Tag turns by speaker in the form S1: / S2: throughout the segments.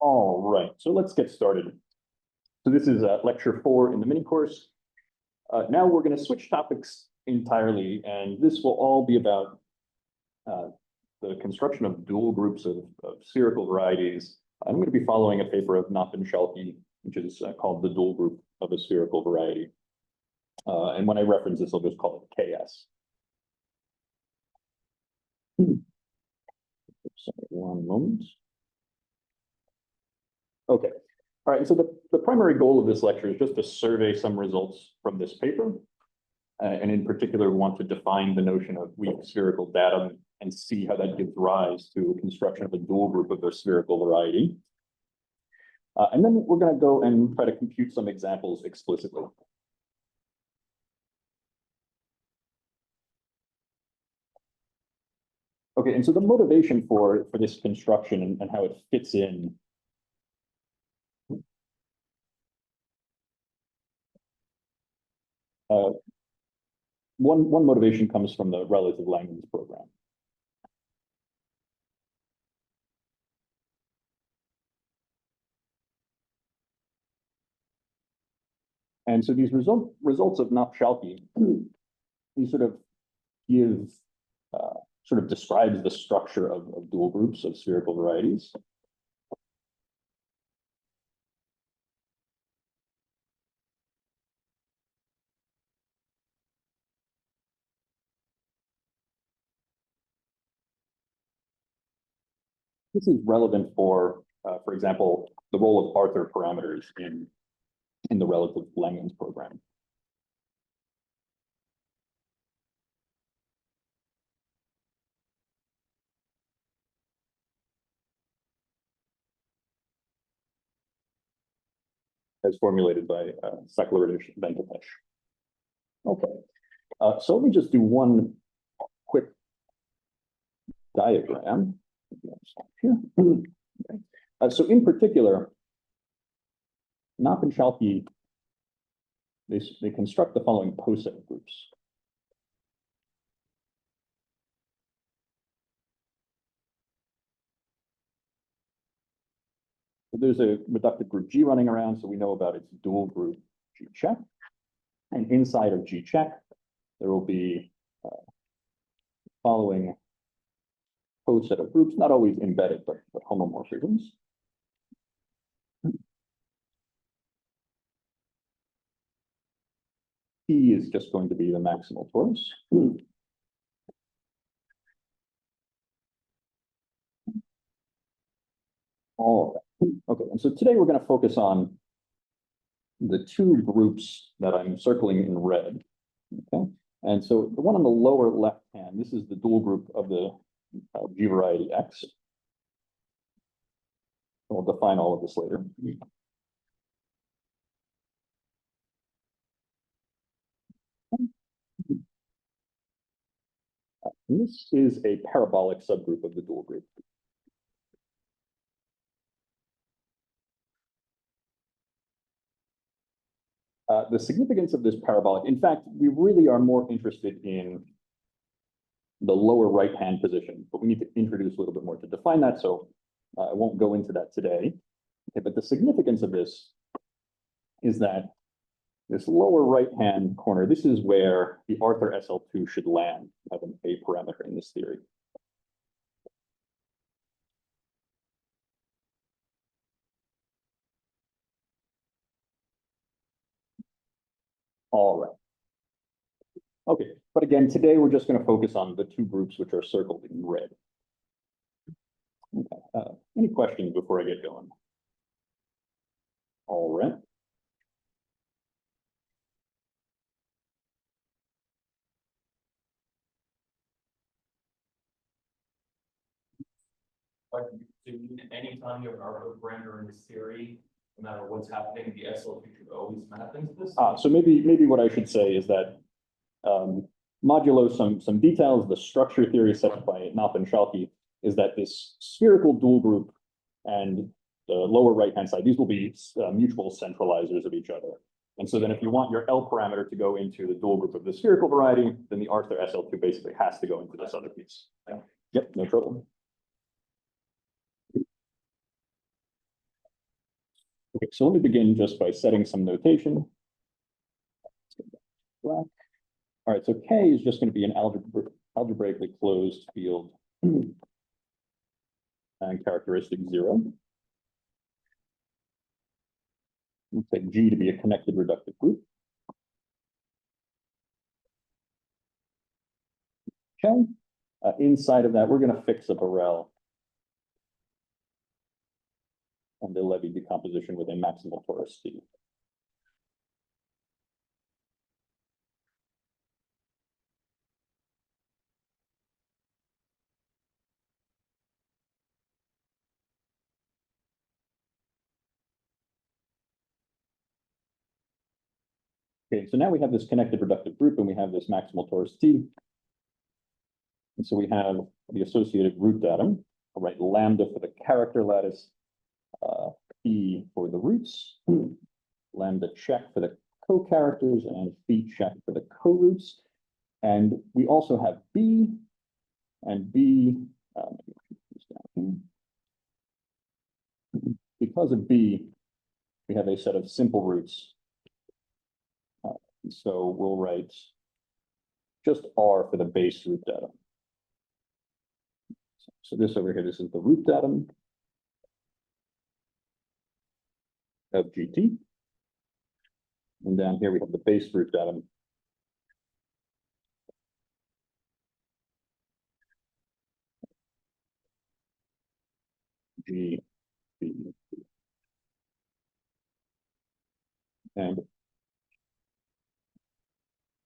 S1: All right, so let's get started. So this is lecture 4 in the mini course. Now we're going to switch topics entirely, and this will all be about the construction of dual groups of spherical varieties. I'm going to be following a paper of Knopf and Schalke, which is called the dual group of a spherical variety. And when I reference this, I'll just call it KS. Sorry, one moment. Okay. All right. So the primary goal of this lecture is just to survey some results from this paper. And in particular, we want to define the notion of weak spherical datum and see how that gives rise to a construction of a dual group of a spherical variety. And then we're going to go and try to compute some examples explicitly. Okay, and so the motivation for this construction and how it fits in one motivation comes from the relative Langlands program. And so these results of Knopf-Schalke, these sort of give, sort of describes the structure of dual groups of spherical varieties. This is relevant for example, the role of Arthur parameters in the relative Langlands program. As formulated by Saklarich Venkatesh. Okay, so let me just do one quick diagram. Here. Okay. So in particular, Knopf and Schalke, they construct the following poset groups. So there's a reductive group G running around, so we know about its dual group G check. And inside of G check, there will be following set of groups, not always embedded, but homomorphisms. P is just going to be the maximal torus. All right. Okay, and so today we're going to focus on the two groups that I'm circling in red. Okay, and so the one on the lower left hand, this is the dual group of the G variety X. We'll define all of this later. And this is a parabolic subgroup of the dual group. The significance of this parabolic, in fact, we really are more interested in the lower right-hand position, but we need to introduce a little bit more to define that, so I won't go into that today. Okay, but the significance of this is that this lower right-hand corner, this is where the Arthur SL2 should land, have an A parameter in this theory. All right. Okay, but again, today we're just going to focus on the two groups which are circled in red. Okay. Any questions before I get going? All right.
S2: But anytime you have an Arthur parameter in this theory, no matter what's happening, the SL2 should always map into this.
S1: So maybe what I should say is that modulo some details, the structure theory set by Knopf and Schalke is that this spherical dual group and the lower right-hand side, these will be mutual centralizers of each other. And so then if you want your L parameter to go into the dual group of the spherical variety, then the Arthur SL2 basically has to go into this other piece. Yeah. Yep, no trouble. Okay, so let me begin just by setting some notation. Let's go back to black. All right, so K is just going to be an algebraically closed field and characteristic 0. We'll take G to be a connected reductive group. Okay. Inside of that, we're going to fix a Borel and the Levy decomposition with a maximal torus T. Okay, so now we have this connected reductive group and we have this maximal torus T. And so we have the associated root datum. I'll write lambda for the character lattice, phi for the roots, lambda check for the co-characters, and phi check for the co-roots. And we also have B, and B, because of B, we have a set of simple roots. So we'll write just R for the base root datum. So this over here, this is the root datum of GT. And down here we have the base root datum G, B, and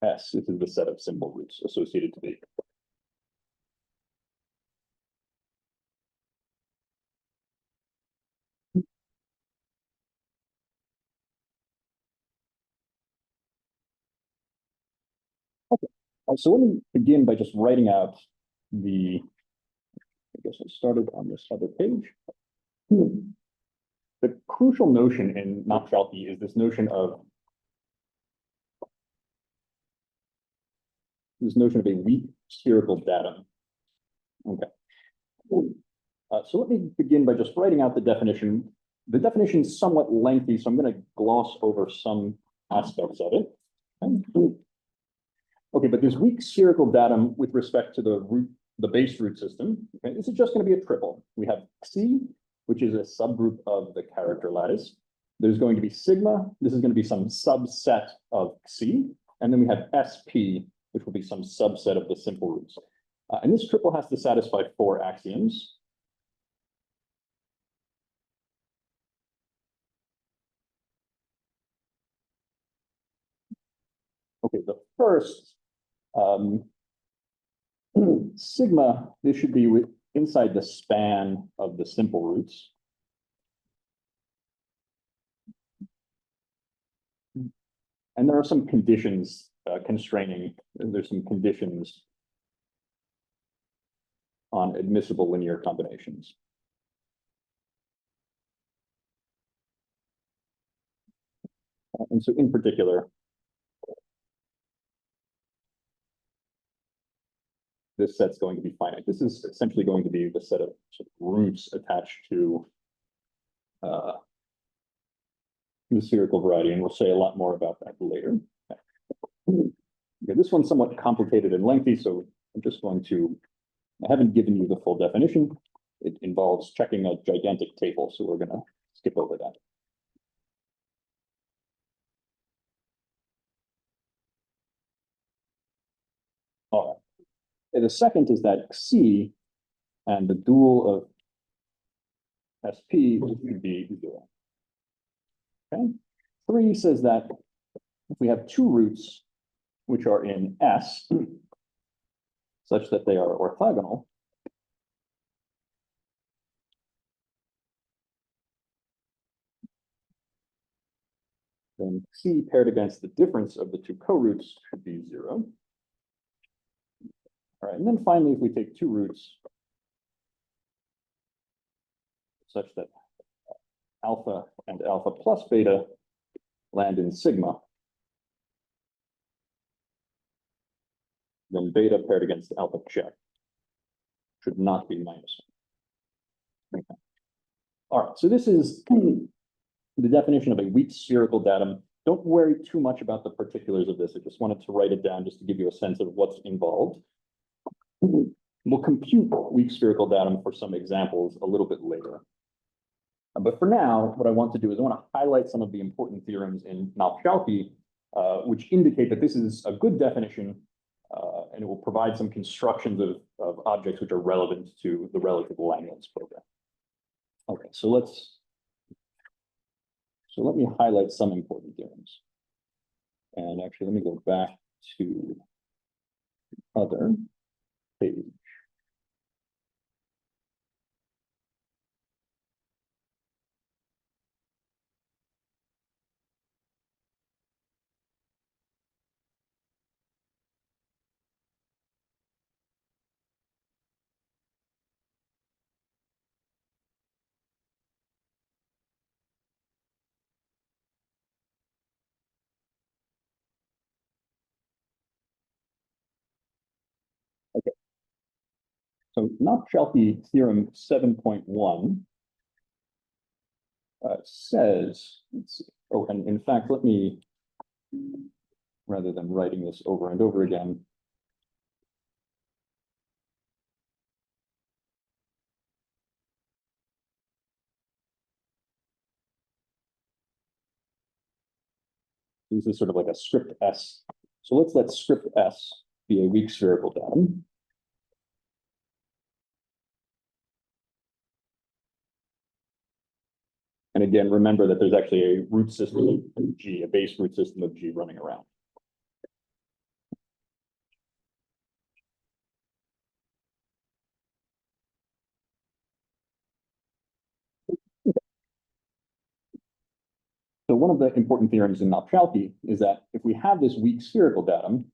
S1: S. This is the set of simple roots associated to B. Okay, so let me begin by just writing out the, I guess I started on this other page. The crucial notion in Napshalki is this notion of a weak spherical datum. Okay. So let me begin by just writing out the definition. The definition is somewhat lengthy, so I'm going to gloss over some aspects of it. Okay, but this weak spherical datum with respect to the base root system, okay, this is just going to be a triple. We have Xi, which is a subgroup of the character lattice. There's going to be sigma. This is going to be some subset of Xi. And then we have SP, which will be some subset of the simple roots. And this triple has to satisfy 4 axioms. Okay, the first, sigma, this should be inside the span of the simple roots. And there are some conditions constraining, there's some conditions on admissible linear combinations. And so in particular, this set's going to be finite. This is essentially going to be the set of roots attached to the spherical variety, and we'll say a lot more about that later. Okay, this one's somewhat complicated and lengthy, so I'm just going to, I haven't given you the full definition. It involves checking a gigantic table, so we're going to skip over that. All right. And the second is that Xi and the dual of SP should be 0. Okay. 3 says that if we have 2 roots which are in S, such that they are orthogonal, then C paired against the difference of the 2 co-roots should be 0. All right, and then finally, if we take 2 roots such that alpha and alpha plus beta land in sigma, then beta paired against alpha check should not be -1. Okay. All right, so this is the definition of a weak spherical datum. Don't worry too much about the particulars of this. I just wanted to write it down just to give you a sense of what's involved. We'll compute weak spherical datum for some examples a little bit later. But for now, what I want to do is I want to highlight some of the important theorems in Knopf-Chalky, which indicate that this is a good definition, and it will provide some constructions of objects which are relevant to the relative Langlands program. Okay, so let me highlight some important theorems. And actually, let me go back to the other page. Okay. So Knopf-Chalky theorem 7.1 says, let's see, oh, and in fact, let me, rather than writing this over and over again, this is sort of like a script S. So let's let script S be a weak spherical datum. And again, remember that there's actually a root system of G, a base root system of G running around. So one of the important theorems in Knopf-Chalky is that if we have this weak spherical datum,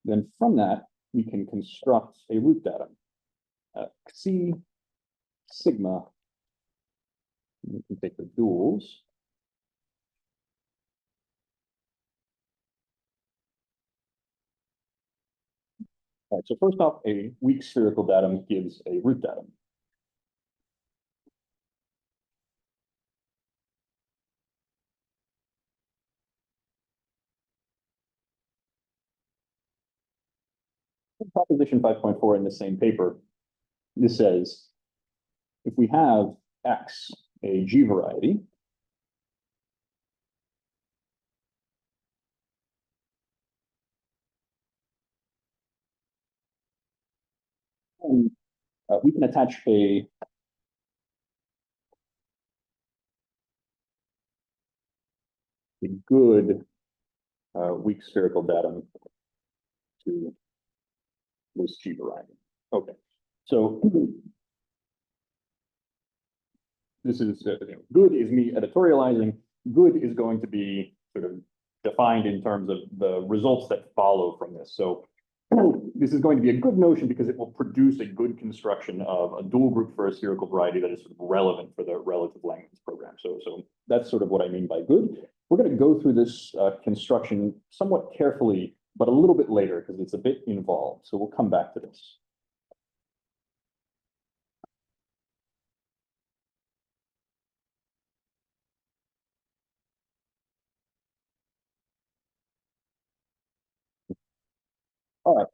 S1: then from that, we can construct a root datum. C sigma, we can take the duals. All right, so first off, a weak spherical datum gives a root datum. Proposition 5.4 in the same paper, this says, if we have X a G variety, and we can attach a good weak spherical datum to this G variety. Okay, so this is good is me editorializing. Good is going to be sort of defined in terms of the results that follow from this. So this is going to be a good notion because it will produce a good construction of a dual group for a spherical variety that is sort of relevant for the relative Langlands program. So that's sort of what I mean by good. We're going to go through this construction somewhat carefully, but a little bit later because it's a bit involved. So we'll come back to this. All right,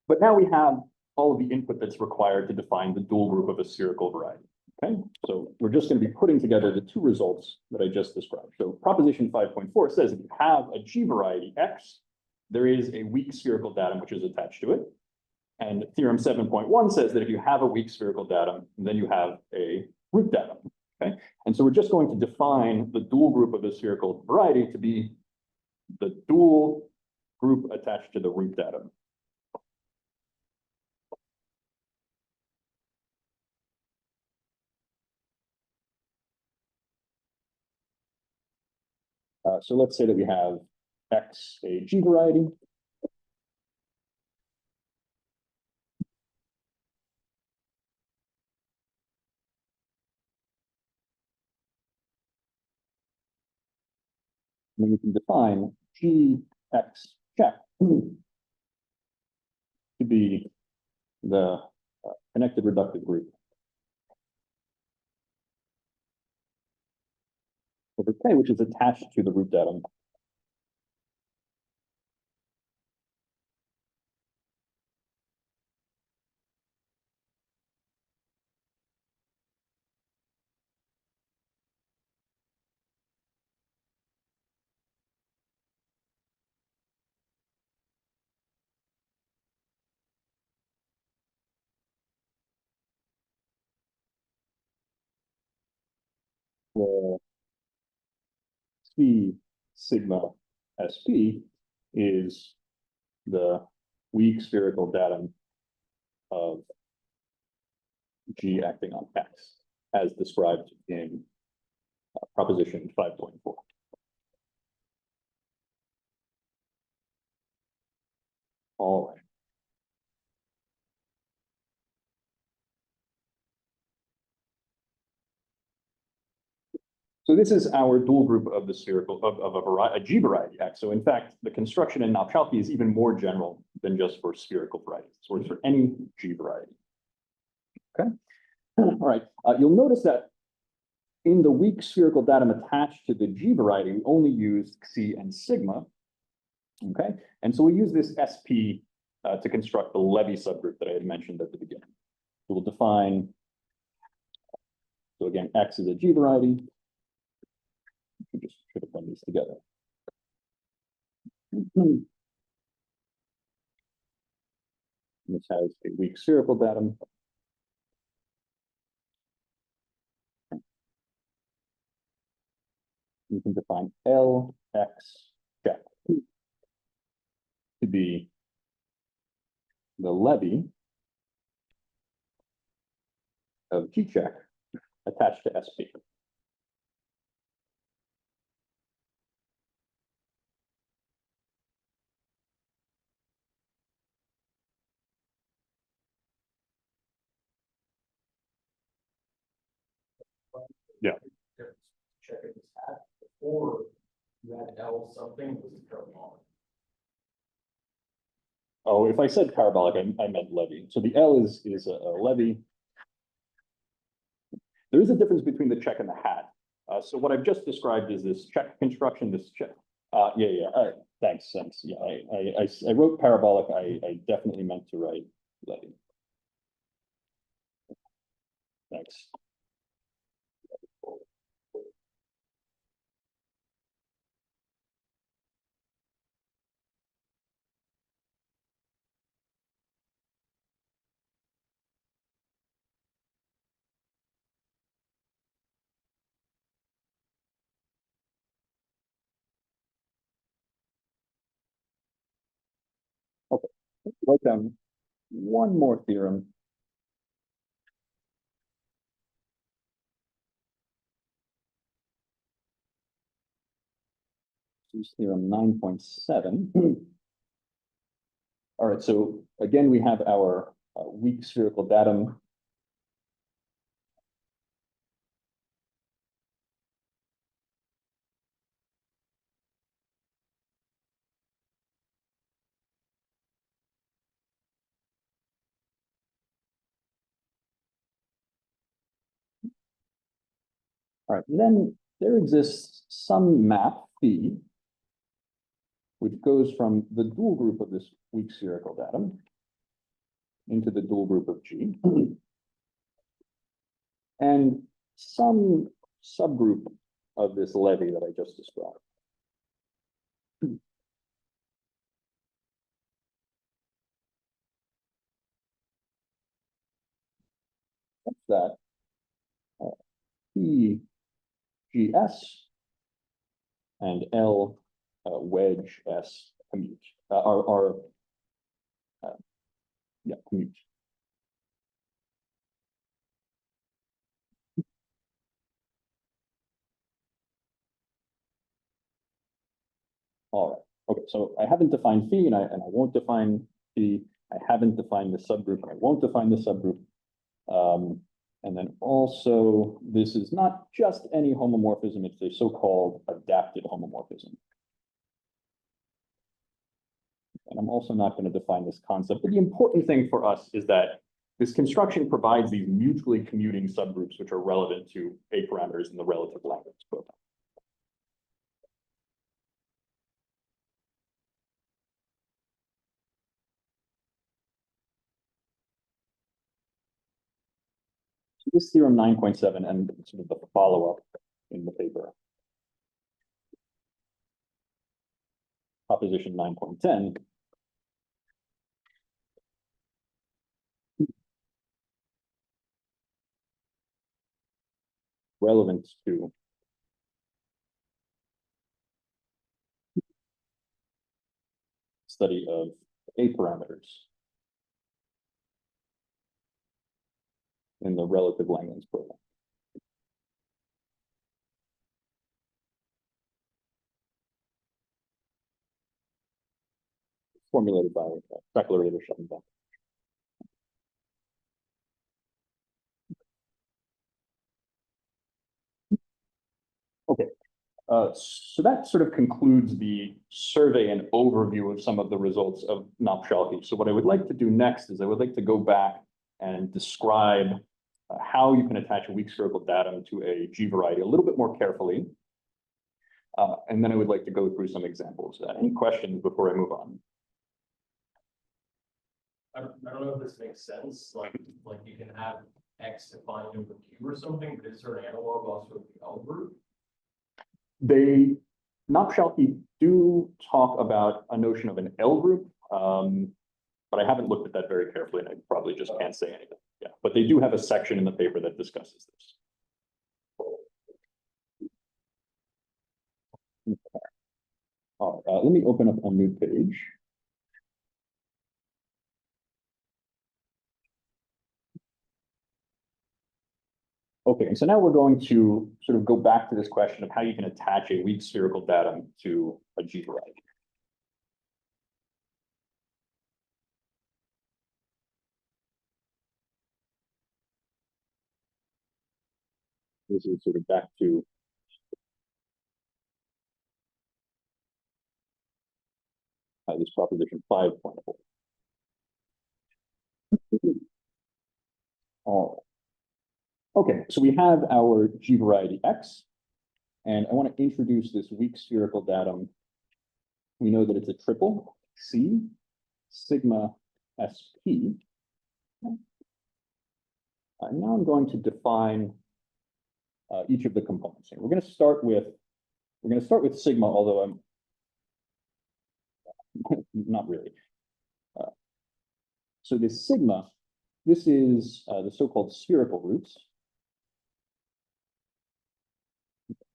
S1: but now we have all of the input that's required to define the dual group of a spherical variety. Okay, so we're just going to be putting together the two results that I just described. So proposition 5.4 says if you have a G variety X, there is a weak spherical datum which is attached to it. And theorem 7.1 says that if you have a weak spherical datum, then you have a root datum. Okay, and so we're just going to define the dual group of a spherical variety to be the dual group attached to the root datum. So let's say that we have X, a G variety. And then we can define GX check to be the connected reductive group over K, which is attached to the root datum. Where C sigma SP is the weak spherical datum of G acting on X, as described in proposition 5.4. All right. So this is our dual group of the spherical of a G variety X. So in fact, the construction in Napchalki is even more general than just for spherical varieties. It works for any G variety. Okay. All right. You'll notice that in the weak spherical datum attached to the G variety, we only use Xi and sigma. Okay. And so we use this SP to construct the Levy subgroup that I had mentioned at the beginning. So we'll define, so again, X is a G variety. We just should have done these together. This has a weak spherical datum. You can define L, X, check to be the levy of G check attached to SP. Yeah.
S2: Checking this hat, or you had L something was the parabolic.
S1: Oh, if I said parabolic, I meant levy. So the L is a levy. There is a difference between the check and the hat. So what I've just described is this check construction, this check. Yeah. Thanks. Yeah, I wrote parabolic. I definitely meant to write levy. Thanks. Okay, let's write down one more theorem. This is theorem 9.7. All right, so again, we have our weak spherical datum. All right, and then there exists some map phi, which goes from the dual group of this weak spherical datum into the dual group of G, and some subgroup of this levy that I just described. That's that P GS and L wedge S commute are commute. All right. Okay, so I haven't defined phi and I won't define phi. I haven't defined the subgroup and I won't define the subgroup. And then also, this is not just any homomorphism, it's a so-called adapted homomorphism. And I'm also not going to define this concept, but the important thing for us is that this construction provides these mutually commuting subgroups which are relevant to A parameters in the relative language profile. This theorem 9.7 and sort of the follow-up in the paper. Proposition 9.10. Relevant to study of A parameters in the relative Langlands program. Formulated by speculative Schellenbach. Okay, so that sort of concludes the survey and overview of some of the results of Napshalki. So what I would like to do next is I would like to go back and describe how you can attach a weak spherical datum to a G variety a little bit more carefully. And then I would like to go through some examples. Any questions before I move on?
S2: I don't know if this makes sense, like you can have X defined over Q or something, but is there an analog also of the L group?
S1: Napshalki do talk about a notion of an L group, but I haven't looked at that very carefully, and I probably just can't say anything. Yeah, but they do have a section in the paper that discusses this. Okay. All right, let me open up a new page. Okay, so now we're going to sort of go back to this question of how you can attach a weak spherical datum to a G variety. This is sort of back to this proposition 5.4. All right. Okay, so we have our G variety X, and I want to introduce this weak spherical datum. We know that it's a triple C sigma SP. Now I'm going to define each of the components here. We're going to start with sigma, although I'm not really. So this sigma, this is the so-called spherical roots.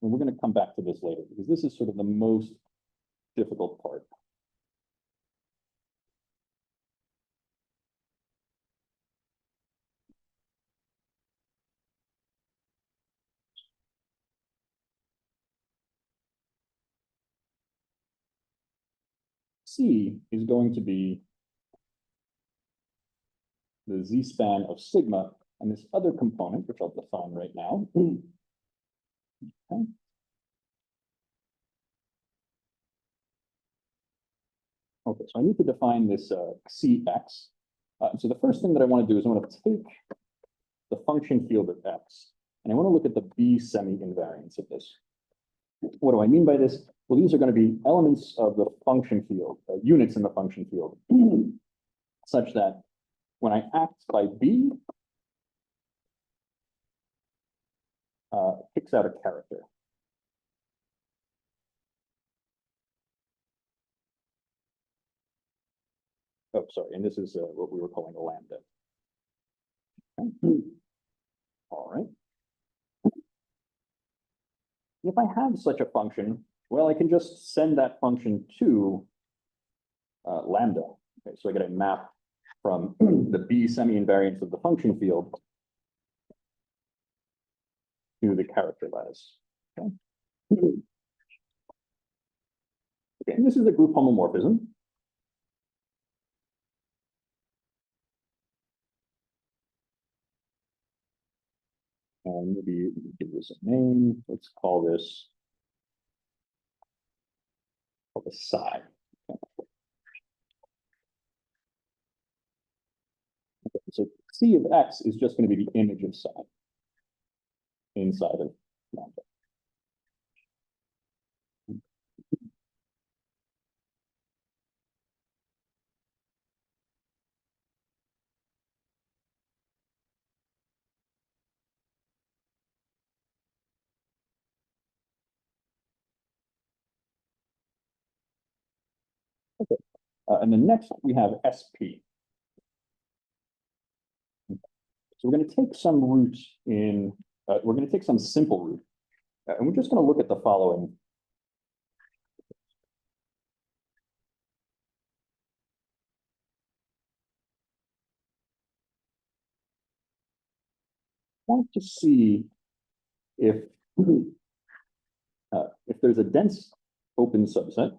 S1: And we're going to come back to this later because this is sort of the most difficult part. C is going to be the Z-span of sigma, and this other component, which I'll define right now. Okay. Okay, so I need to define this Cx. So the first thing that I want to do is I want to take the function field of x, and I want to look at the B semi-invariance of this. What do I mean by this? Well, these are going to be elements of the function field, units in the function field, such that when I act by B, it kicks out a character. Oh, sorry, and this is what we were calling a lambda. Okay. All right. If I have such a function, well, I can just send that function to lambda. Okay, so I get a map from the B semi-invariance of the function field to the character lattice. Okay. Okay, and this is a group homomorphism. And maybe give this a name. Let's call this the psi. Okay, so C of x is just going to be the image of psi inside of lambda. And then next we have SP. So we're going to take some roots in, we're going to take some simple root, and we're just going to look at the following. I want to see if there's a dense open subset,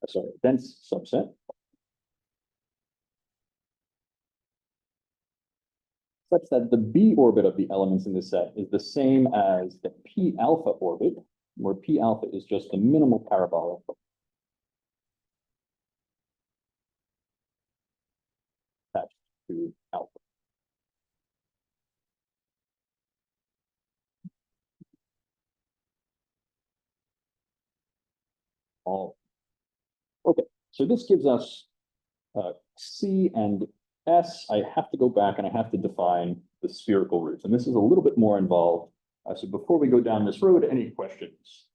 S1: sorry, dense subset, such that the B orbit of the elements in this set is the same as the P alpha orbit, where P alpha is just the minimal parabolic attached to alpha. All okay, so this gives us C and S. I have to go back and I have to define the spherical roots, and this is a little bit more involved. So before we go down this road, any questions?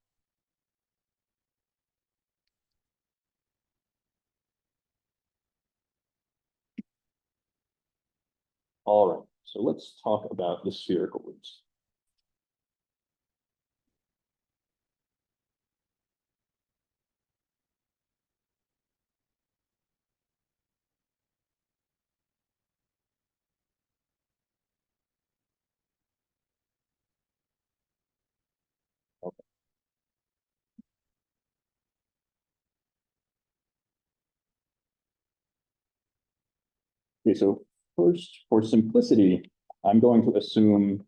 S1: All right, so let's talk about the spherical roots. Okay, so first, for simplicity, I'm going to assume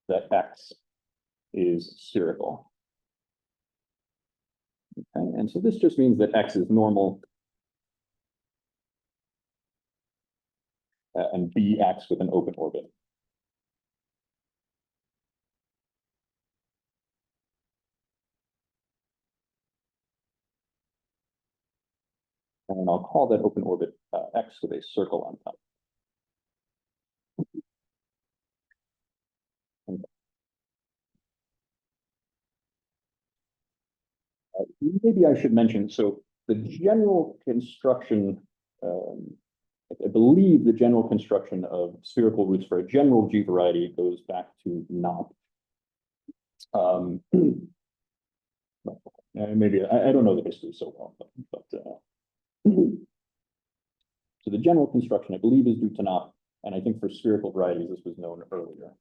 S1: that X is spherical. Okay, and so this just means that X is normal and B acts with an open orbit. And I'll call that open orbit X with a circle on top. And, maybe I should mention, so the general construction, I believe the general construction of spherical roots for a general G variety goes back to Knopf. Maybe I don't know the history so well, but so the general construction I believe is due to Knopf, and I think for spherical varieties this was known earlier.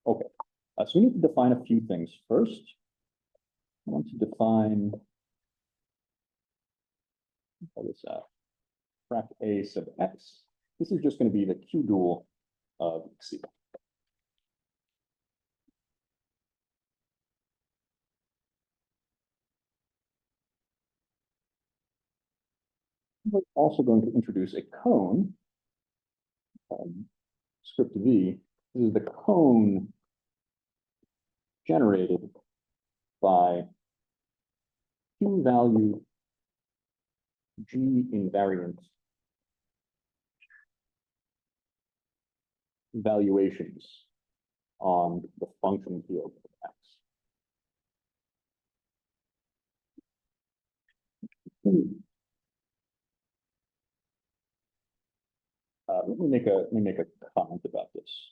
S1: Okay, so we need to define a few things first. I want to define this frac A sub X. This is just going to be the Q dual of C. We're also going to introduce a cone, script V. This is the cone generated by Q value G invariant valuations on the function field of X. Let me make a comment about this.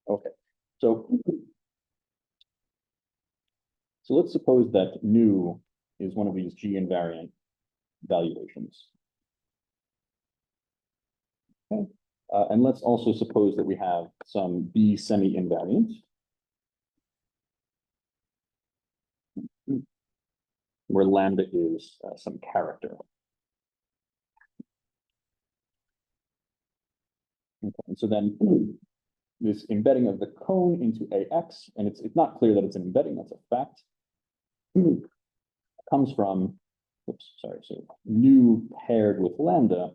S1: Okay, so let's suppose that nu is one of these G invariant valuations. Okay, and let's also suppose that we have some B semi-invariant, where lambda is some character. Okay, and so then this embedding of the cone into AX, and it's not clear that it's an embedding, that's a fact, comes from, oops, sorry, so nu paired with lambda,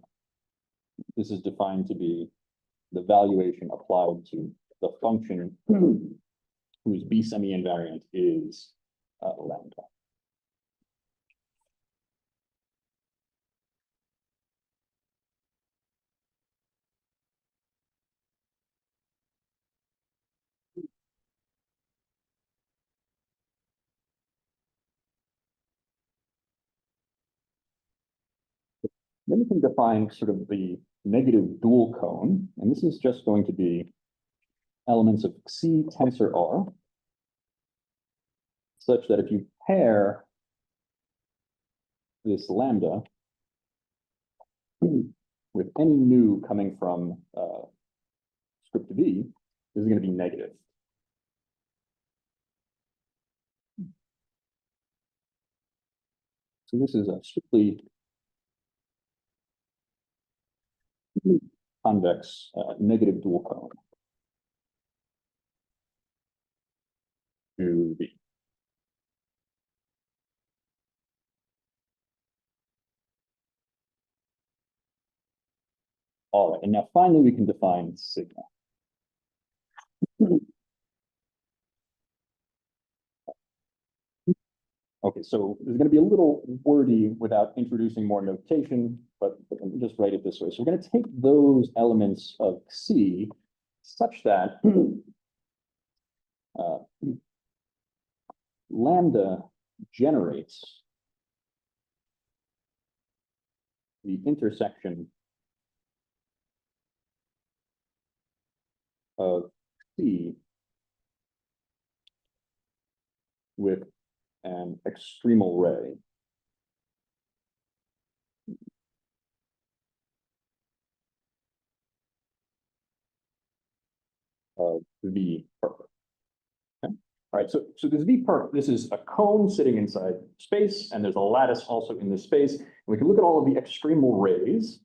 S1: this is defined to be the valuation applied to the function whose B semi-invariant is lambda. Then we can define sort of the negative dual cone, and this is just going to be elements of C tensor R, such that if you pair this lambda with any nu coming from script V, this is going to be negative. So this is a strictly convex negative dual cone to V. All right, and now finally we can define sigma. Okay, so this is going to be a little wordy without introducing more notation, but let me just write it this way. So we're going to take those elements of C such that lambda generates the intersection of C with an extremal ray of V perfect. Okay. All right, so this V perfect, this is a cone sitting inside space, and there's a lattice also in this space. And we can look at all of the extremal rays,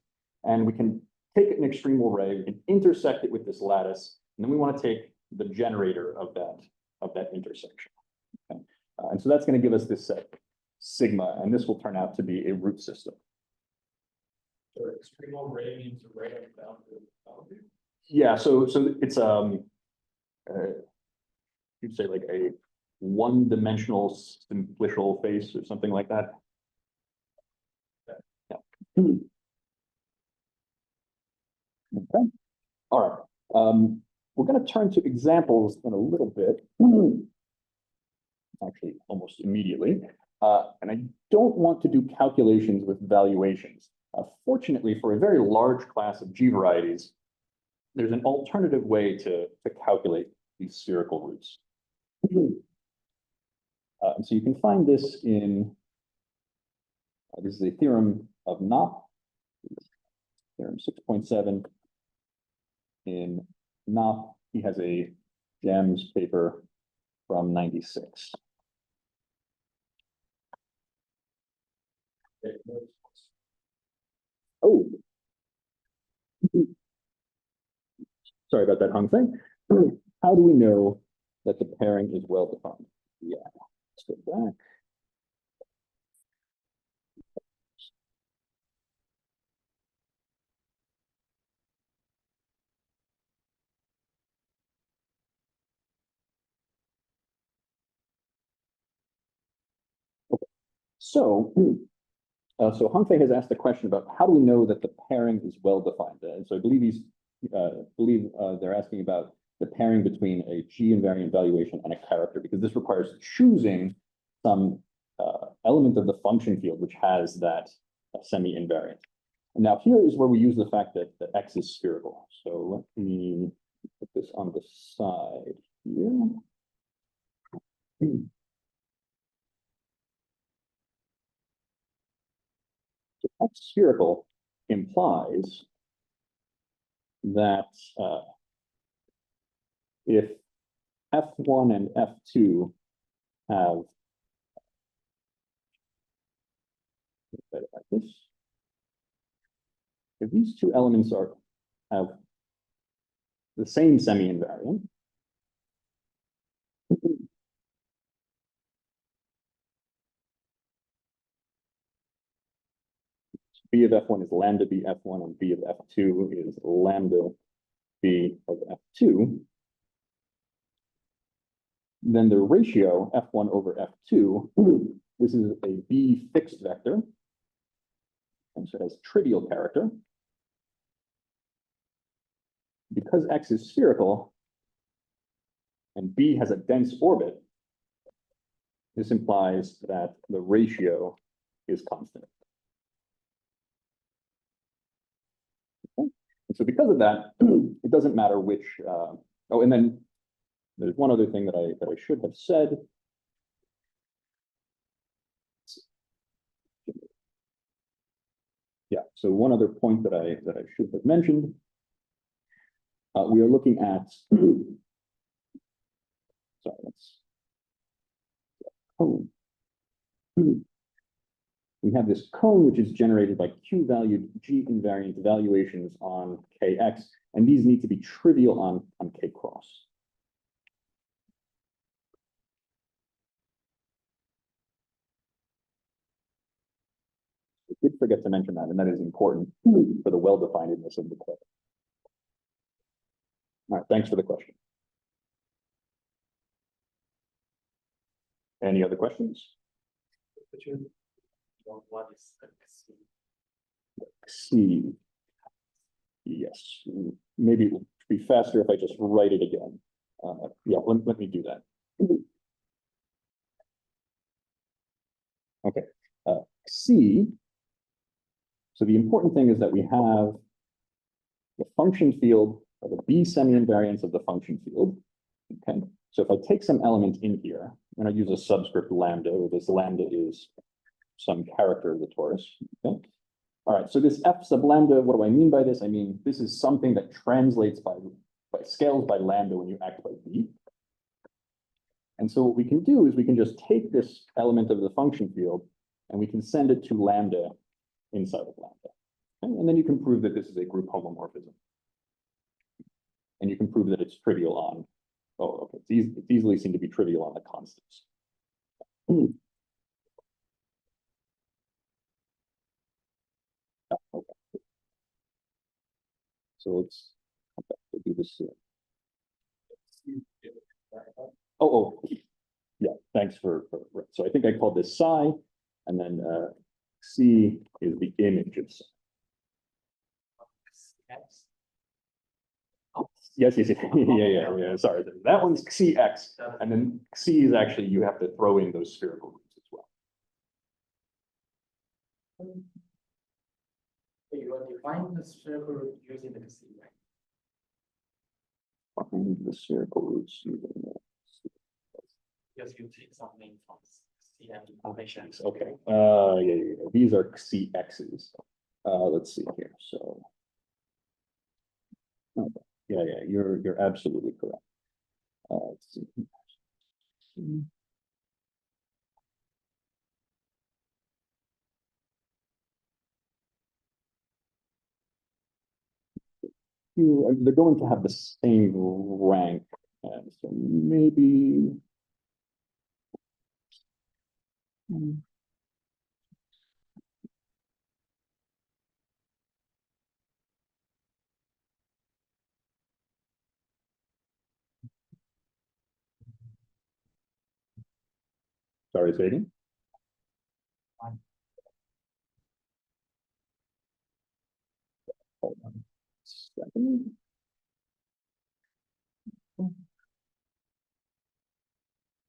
S1: and we can take an extremal ray, we can intersect it with this lattice, and then we want to take the generator of that intersection. Okay. And so that's going to give us this set sigma, and this will turn out to be a root system.
S2: So extremal ray means a ray of boundary.
S1: Yeah, so it's you'd say like a one-dimensional simplicial face or something like that. Yeah. Okay. All right. We're going to turn to examples in a little bit. Actually, almost immediately. And I don't want to do calculations with valuations. Fortunately, for a very large class of G varieties, there's an alternative way to calculate these spherical roots. And so you can find this in, this is a theorem of Knopp, theorem 6.7. In Knopp, he has a GEMS paper from 96. Oh, sorry about that hung thing. How do we know that the pairing is well defined? Yeah, let's go back. Okay. So Hongfei has asked a question about how do we know that the pairing is well defined? And so I believe they're asking about the pairing between a G invariant valuation and a character, because this requires choosing some element of the function field which has that semi-invariant. And now here is where we use the fact that X is spherical. So let me put this on the side here. So X spherical implies that if F1 and F2 have, like this, if these two elements have the same semi-invariant, B of F1 is lambda B F1 and B of F2 is lambda B of F2, then the ratio F1 over F2, this is a B fixed vector, and so it has trivial character. Because X is spherical and B has a dense orbit, this implies that the ratio is constant. And so because of that, it doesn't matter which, oh, and then there's one other thing that I should have said. Yeah, so one other point that I should have mentioned. We are looking at, sorry, that's cone. We have this cone which is generated by Q-valued G invariant evaluations on KX, and these need to be trivial on K cross. I did forget to mention that, and that is important for the well-definedness of the clip. All right, thanks for the question. Any other questions?
S2: What is C?
S1: C. Yes, maybe it would be faster if I just write it again. Yeah, let me do that. Okay, C. So the important thing is that we have the function field, or the B semi-invariance of the function field. Okay, so if I take some element in here, and I use a subscript lambda, where this lambda is some character of the torus. Okay. All right, so this f sub lambda, what do I mean by this? I mean, this is something that translates by scales by lambda when you act by b. And so what we can do is we can just take this element of the function field and we can send it to lambda inside of lambda. Okay? And then you can prove that this is a group homomorphism. And you can prove that it's trivial on, oh, okay, it's easily seen to be trivial on the constants. Okay. So let's do this here. Oh, yeah, thanks for, so I think I called this psi, and then C is the image of psi. Yes, yeah, sorry. That one's CX, and then C is actually, you have to throw in those spherical roots as well.
S2: You are defining the spherical root using the C, right?
S1: Find the spherical roots using the C.
S2: Because you take something from C and information.
S1: Okay, yeah. These are CXs. Let's see here, so. Okay. Yeah, you're absolutely correct. Let's see. They're going to have the same rank, and so maybe. Sorry, say again. Hold on a second.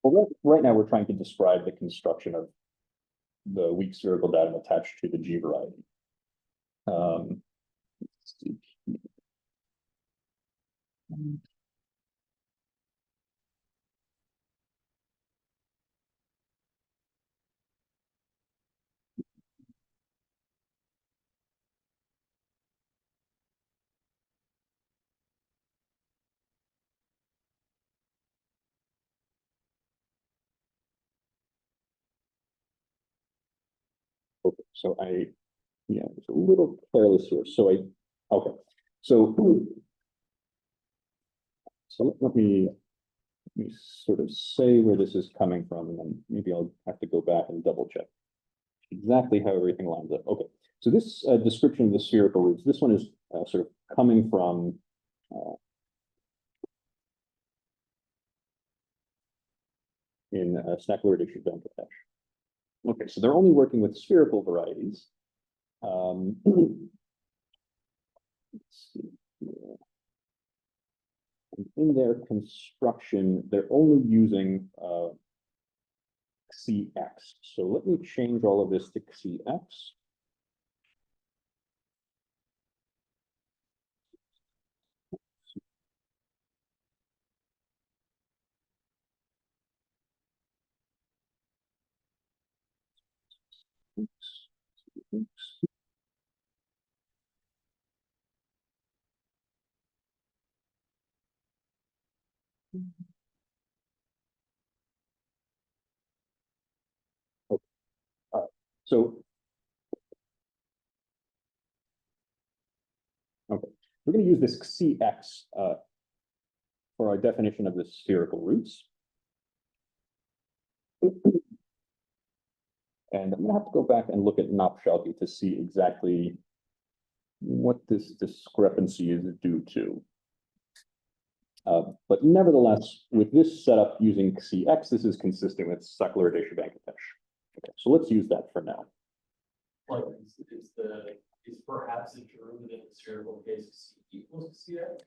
S1: Well, right now we're trying to describe the construction of the weak spherical datum attached to the G variety. Let's see. Okay, so yeah, it's a little careless here. So okay, so let me sort of say where this is coming from, and then maybe I'll have to go back and double check exactly how everything lines up. Okay, so this description of the spherical roots, this one is sort of coming from in Snack-Lord-Issue Venkatesh. Okay, so they're only working with spherical varieties. Let's see here. And in their construction, they're only using CX. So let me change all of this to CX. Oops. Oops. Okay. All right. So, okay, we're going to use this CX for our definition of the spherical roots. And I'm going to have to go back and look at Nopshalki to see exactly what this discrepancy is due to. But nevertheless, with this setup using CX, this is consistent with Saklar-Deshabankatesh. Okay, so let's use that for now.
S2: Like, is perhaps the derivative in the spherical case C equals to CX?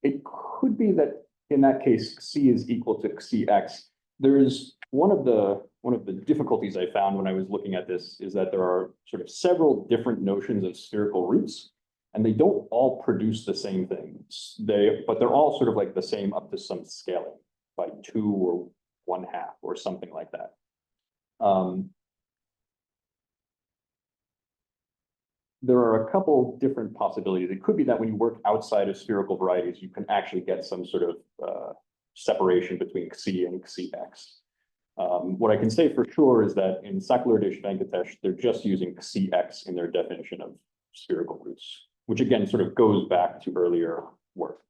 S1: It could be that in that case, C is equal to CX. There is one of the difficulties I found when I was looking at this is that there are sort of several different notions of spherical roots, and they don't all produce the same things. But they're all sort of like the same up to some scaling by 2 or 1/2 or something like that. There are a couple different possibilities. It could be that when you work outside of spherical varieties, you can actually get some sort of separation between Xi and Xx. What I can say for sure is that in Saklar-Deshabankatesh, they're just using Xx in their definition of spherical roots, which again sort of goes back to earlier work.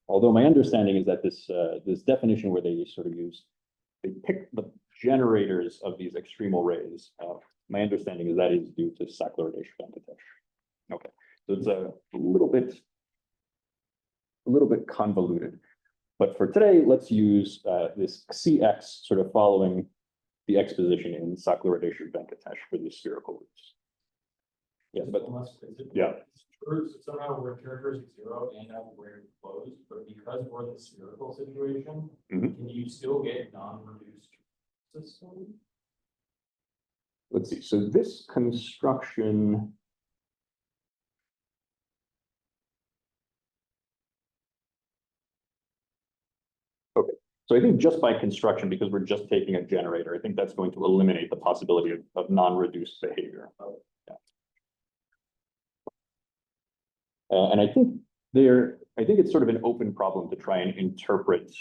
S1: Although my understanding is that this definition where they sort of they pick the generators of these extremal rays. My understanding is that is due to Saklar-Deshabankatesh. Okay, so it's a little bit convoluted, but for today, let's use this CX sort of following the exposition in Saklar-Deshabankatesh for these spherical roots. Yes, but yeah.
S2: Somehow we're characteristic 0 and have where closed, but because we're in the spherical situation,
S1: Mhm.
S2: can you still get non-reduced system?
S1: Let's see. So this construction. Okay. So I think just by construction, because we're just taking a generator, I think that's going to eliminate the possibility of non-reduced behavior. Yeah. And I think it's sort of an open problem to try and interpret.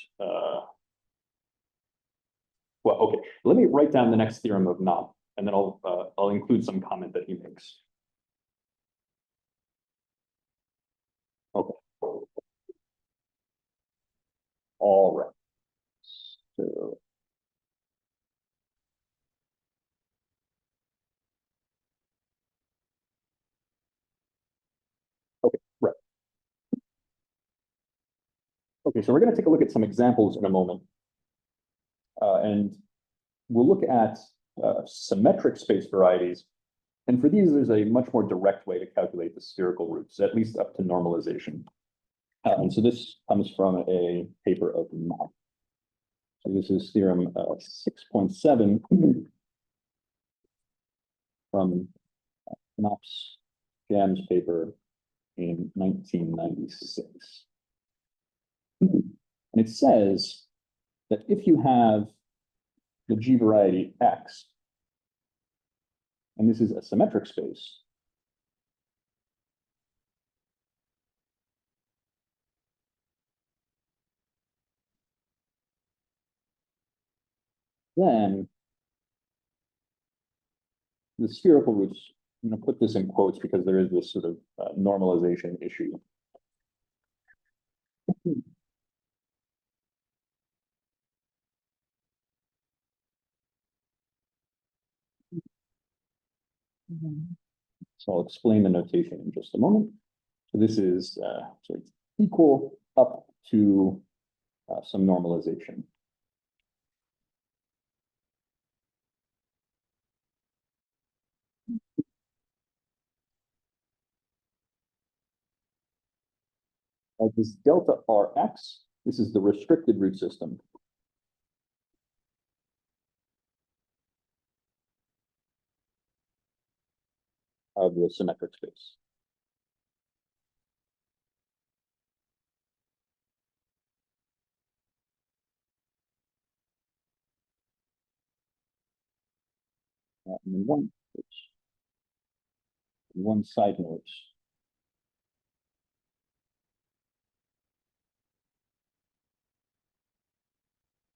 S1: Well, okay, let me write down the next theorem of Knop, and then I'll include some comment that he makes. Okay. All right. So. Okay, right. Okay, so we're going to take a look at some examples in a moment. And we'll look at symmetric space varieties. And for these, there's a much more direct way to calculate the spherical roots, at least up to normalization. And so this comes from a paper of Knop. So this is theorem 6.7 from Knopp's Jams paper in 1996. And it says that if you have the G variety X, and this is a symmetric space, then the spherical roots, I'm going to put this in quotes because there is this sort of normalization issue. So I'll explain the notation in just a moment. So this is so it's equal up to some normalization. This delta Rx, this is the restricted root system. Of the symmetric space. And then one side note.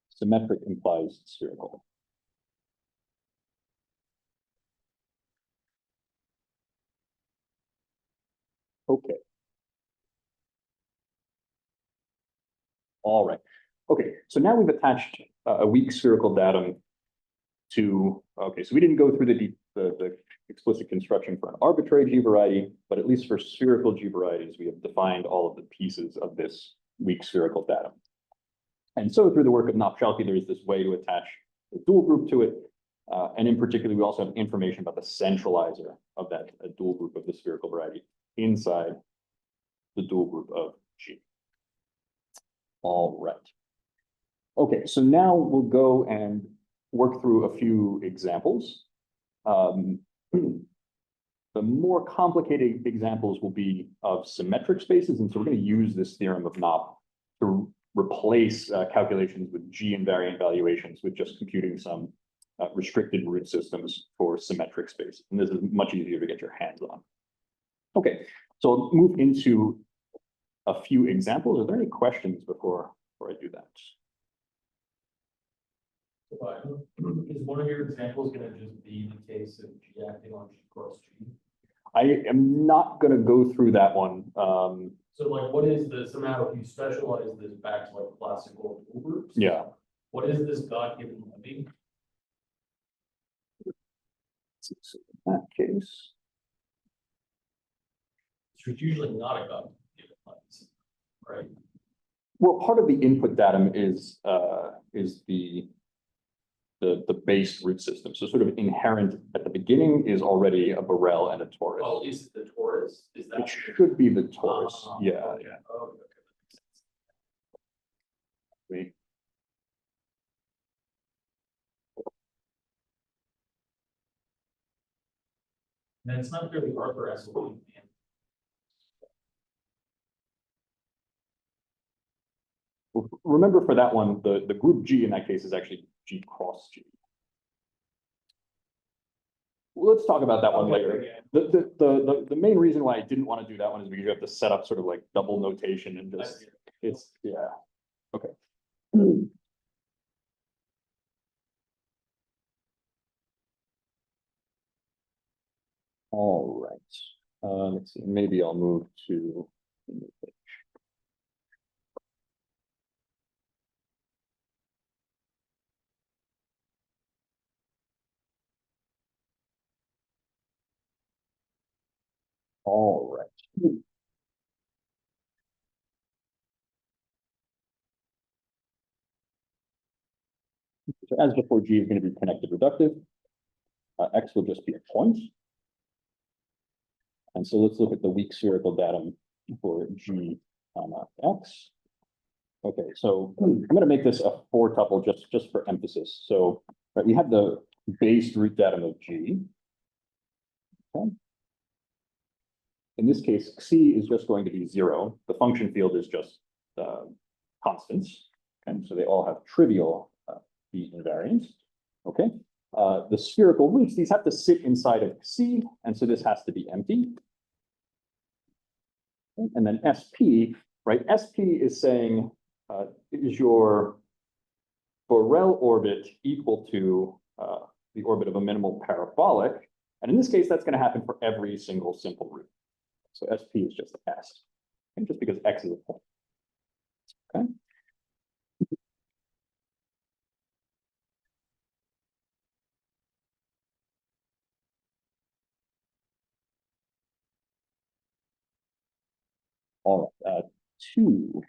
S1: Symmetric implies spherical. Okay. All right. Okay, so now we've attached a weak spherical datum to, okay, so we didn't go through the explicit construction for an arbitrary G variety, but at least for spherical G varieties, we have defined all of the pieces of this weak spherical datum. And so through the work of Knopf-Schalke, there is this way to attach a dual group to it. And in particular, we also have information about the centralizer of that dual group of the spherical variety inside the dual group of G. All right. Okay, so now we'll go and work through a few examples. The more complicated examples will be of symmetric spaces, and so we're going to use this theorem of Knopf to replace calculations with G invariant valuations with just computing some restricted root systems for symmetric spaces. And this is much easier to get your hands on. Okay, so I'll move into a few examples. Are there any questions before I do that?
S2: Is one of your examples going to just be the case of G acting on G cross G?
S1: I am not going to go through that one.
S2: So like, what is the, somehow if you specialize this back to like classical dual groups?
S1: Yeah.
S2: What is this God-given levy?
S1: So in that case,
S2: So it's usually not a God-given levy, right?
S1: well, part of the input datum is the base root system. So sort of inherent at the beginning is already a Borel and a torus.
S2: Oh, is it the torus? Is that?
S1: It should be the torus. Yeah,
S2: okay.
S1: yeah.
S2: Oh, okay, that makes sense.
S1: Wait.
S2: And it's not really Arthur S. Lee, man.
S1: Remember for that one, the group G in that case is actually G cross G. Let's talk about that one later. The main reason why I didn't want to do that one is because you have to set up sort of like double notation and just, it's, yeah. Okay. All right. Let's see, maybe I'll move to. All right. So as before, G is going to be connected reductive. X will just be a point. And so let's look at the weak spherical datum for G comma X. Okay, so I'm going to make this a four tuple just for emphasis. So right, we have the base root datum of G. Okay. In this case, C is just going to be 0. The function field is just constants. And so they all have trivial B invariance. Okay. The spherical roots, these have to sit inside of C, and so this has to be empty. And then SP, right? SP is saying, is your Borel orbit equal to the orbit of a minimal parabolic? And in this case, that's going to happen for every single simple root. So SP is just S, and just because X is a point. Okay. All right, 2.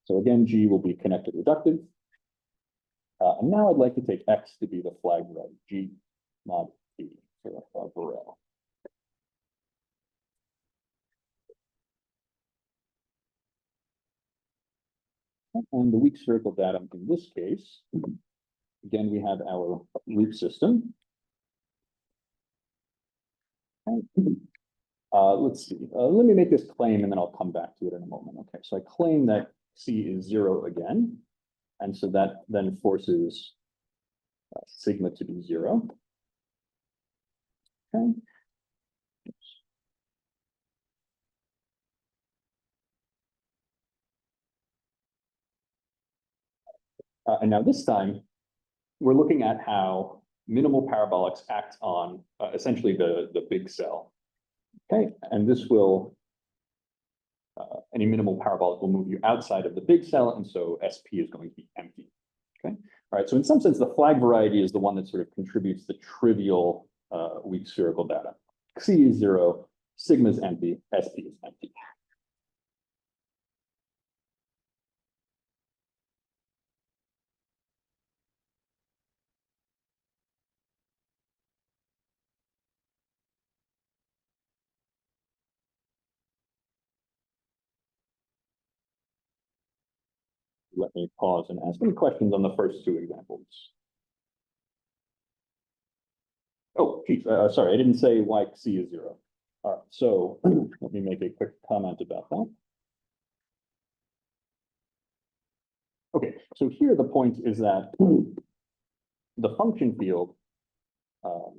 S1: So again, G will be connected reductive. And now I'd like to take X to be the flag red, G mod P for Borel. And the weak spherical datum in this case, again, we have our root system. Let's see, let me make this claim and then I'll come back to it in a moment. Okay, so I claim that C is 0 again. And so that then forces sigma to be 0. Okay. And now this time, we're looking at how minimal parabolics act on essentially the big cell. Okay, and this will, any minimal parabolic will move you outside of the big cell, and so SP is going to be empty. Okay, all right, so in some sense, the flag variety is the one that sort of contributes the trivial weak spherical data. C is 0, sigma is empty, SP is empty. Let me pause and ask any questions on the first two examples. Oh, geez, sorry, I didn't say why C is 0. All right, so let me make a quick comment about that. Okay, so here the point is that the function field of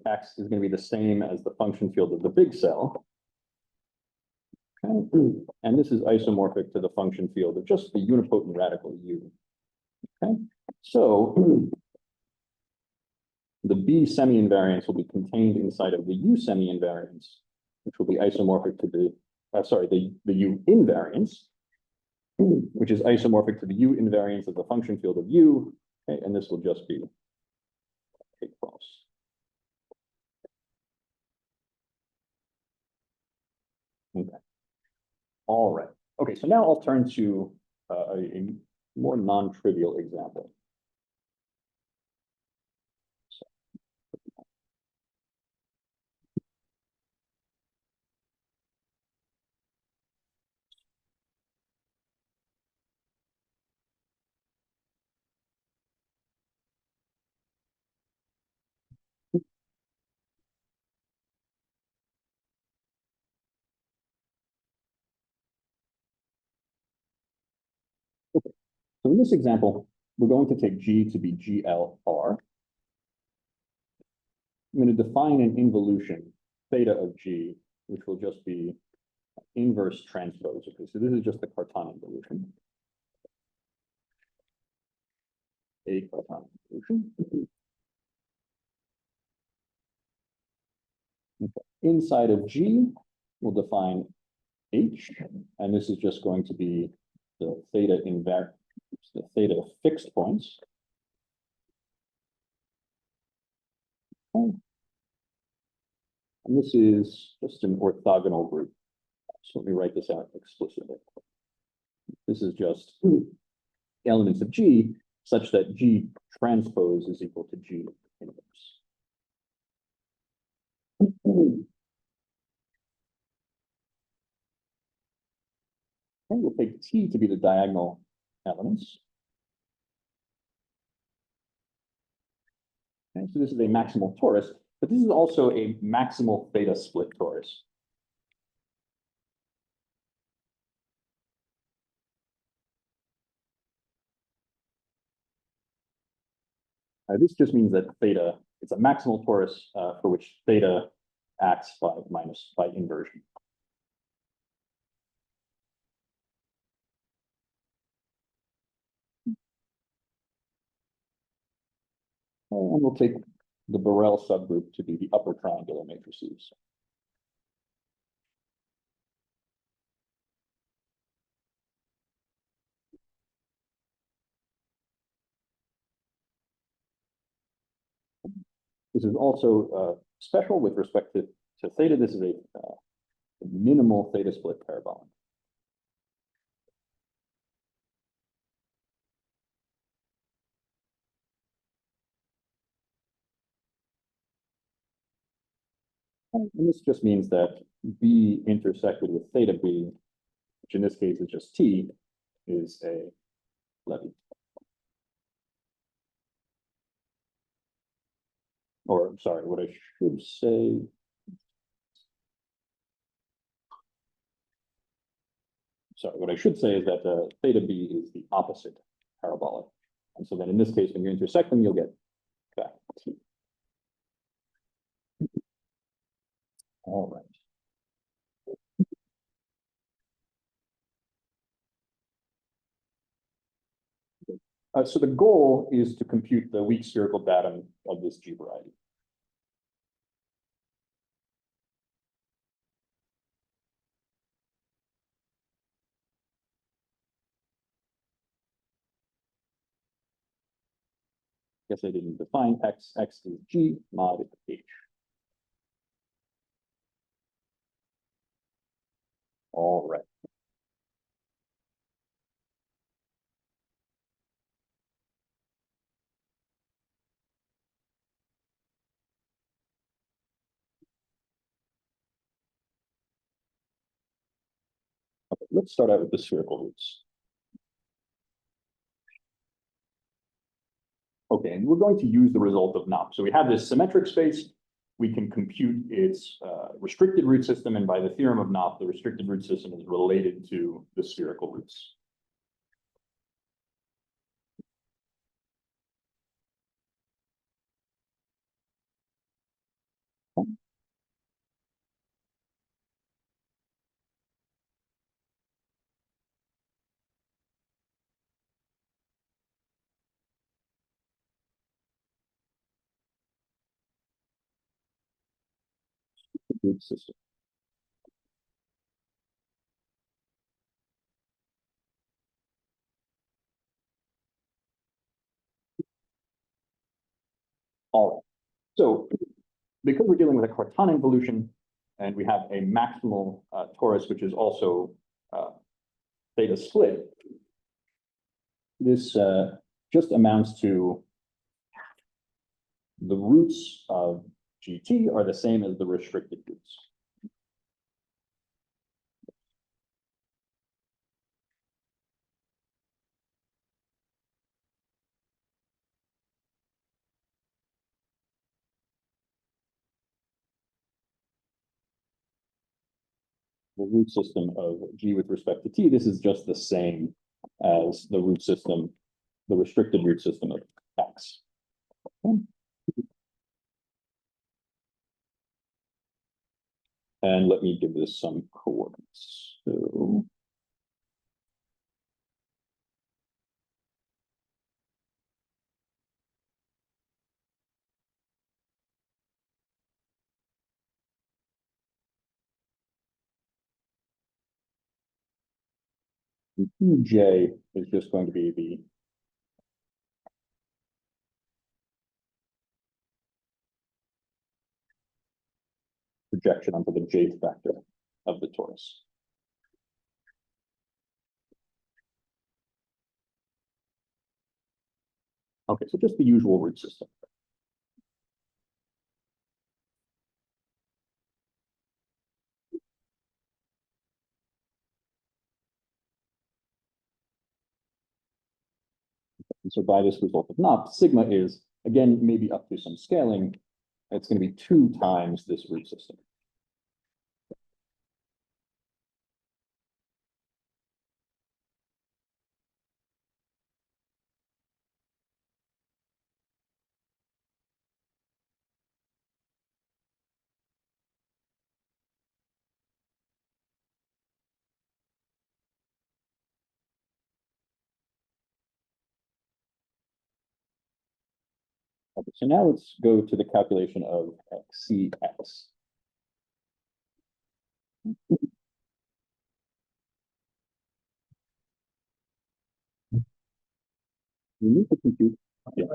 S1: X is going to be the same as the function field of the big cell. Okay, and this is isomorphic to the function field of just the unipotent radical U. Okay, so the B semi-invariance will be contained inside of the U semi-invariance, which will be isomorphic to the, the U invariance, which is isomorphic to the U invariance of the function field of U, okay, and this will just be a cross. Okay. All right. Okay, so now I'll turn to a more non-trivial example. Okay. So in this example, we're going to take G to be GLR. I'm going to define an involution, theta of G, which will just be inverse transpose. Okay, so this is just the Cartan involution. A Cartan involution. Okay. Inside of G, we'll define H, and this is just going to be the theta invariant, the theta fixed points. Okay. And this is just an orthogonal group. So let me write this out explicitly. This is just elements of G such that G transpose is equal to G inverse. Okay, we'll take T to be the diagonal elements. Okay, so this is a maximal torus, but this is also a maximal theta split torus. This just means that theta, it's a maximal torus for which theta acts by inversion. And we'll take the Borel subgroup to be the upper triangular matrices. This is also special with respect to theta. This is a minimal theta split parabolic. And this just means that B intersected with theta B, which in this case is just T, is a Levy. Or sorry, what I should say. Sorry, what I should say is that theta B is the opposite parabolic. And so then in this case, when you intersect them, you'll get back T. All right. So the goal is to compute the weak spherical datum of this G variety. Guess I didn't define X. X is G mod H. All right. Okay, let's start out with the spherical roots. Okay, and we're going to use the result of NOP. So we have this symmetric space. We can compute its restricted root system, and by the theorem of NOP, the restricted root system is related to the spherical roots. Root system. All right. So because we're dealing with a quarton involution, and we have a maximal torus, which is also theta split, this just amounts to the roots of GT are the same as the restricted roots. The root system of G with respect to T, this is just the same as the root system, the restricted root system of X. Okay. And let me give this some coordinates. So J is just going to be the projection onto the Jth vector of the torus. Okay, so just the usual root system. And so by this result of NOP, sigma is, again, maybe up to some scaling, it's going to be 2 times this root system. Okay, so now let's go to the calculation of CX. We need to compute. Yeah,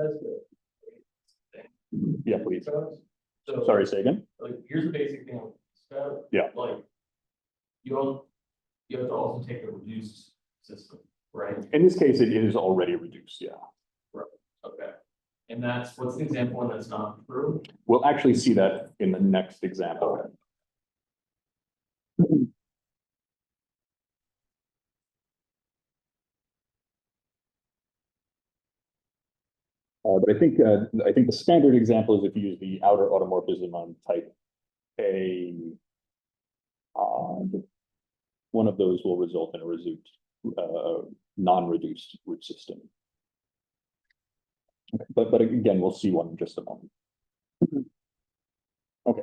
S1: yeah, please.
S2: So,
S1: Sorry, say again.
S2: like, here's the basic thing.
S1: Yeah.
S2: Like, you have to also take a reduced system, right?
S1: In this case, it is already reduced, yeah.
S2: Okay. And what's the example when that's not true?
S1: We'll actually see that in the next example. But I think the standard example is if you use the outer automorphism on type A, one of those will result in a non-reduced root system. Okay, but again, we'll see one in just a moment. Okay,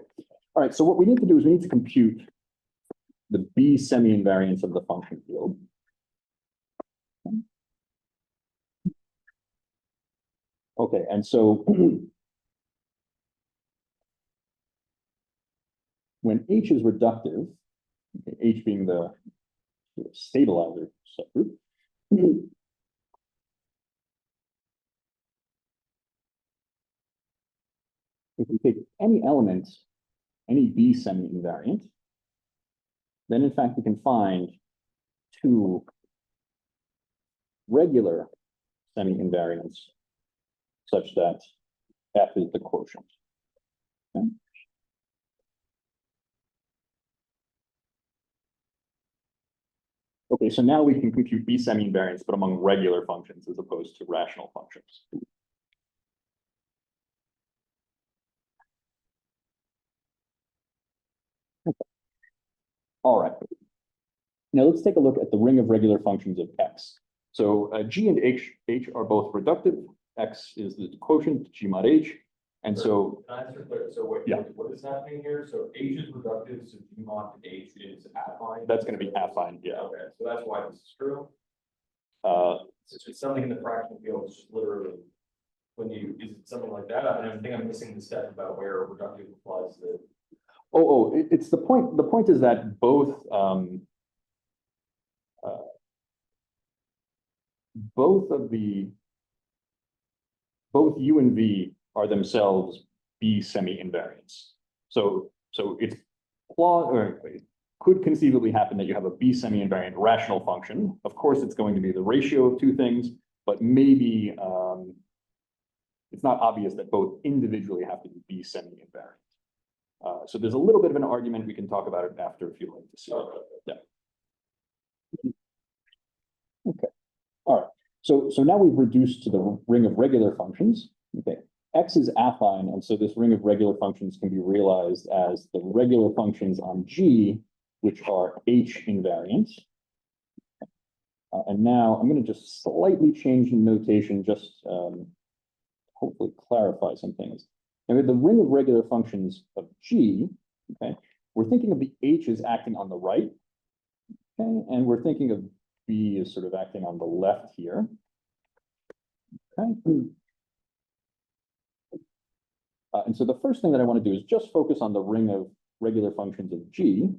S1: all right, so what we need to do is we need to compute the B semi-invariance of the function field. Okay, and so when H is reductive, okay, H being the stabilizer subgroup, if we take any element, any B semi-invariant, then in fact we can find two regular semi-invariants such that F is the quotient. Okay. Okay, so now we can compute B semi-invariants, but among regular functions as opposed to rational functions. Okay. All right. Now let's take a look at the ring of regular functions of X. So G and H are both reductive. X is the quotient, G mod H. And so,
S2: Can I answer clear? So what is happening here? So H is reductive, so G mod H is affine.
S1: that's going to be affine, yeah.
S2: Okay, so that's why this is true.
S1: Uh,
S2: It's something in the fraction field, it's just literally, is it something like that? I think I'm missing the step about where reductive applies the.
S1: it's the point. The point is that both both U and V are themselves B semi-invariants. So it's or it could conceivably happen that you have a B semi-invariant rational function. Of course, it's going to be the ratio of two things, but maybe it's not obvious that both individually have to be B semi-invariant. So there's a little bit of an argument. We can talk about it after if you'd like to see it. Yeah. Okay. All right. So now we've reduced to the ring of regular functions. Okay. X is affine, and so this ring of regular functions can be realized as the regular functions on G, which are H invariant. And now I'm going to just slightly change the notation, just hopefully clarify some things. And with the ring of regular functions of G, okay, we're thinking of the H as acting on the right, okay, and we're thinking of B as sort of acting on the left here. Okay. And so the first thing that I want to do is just focus on the ring of regular functions of G.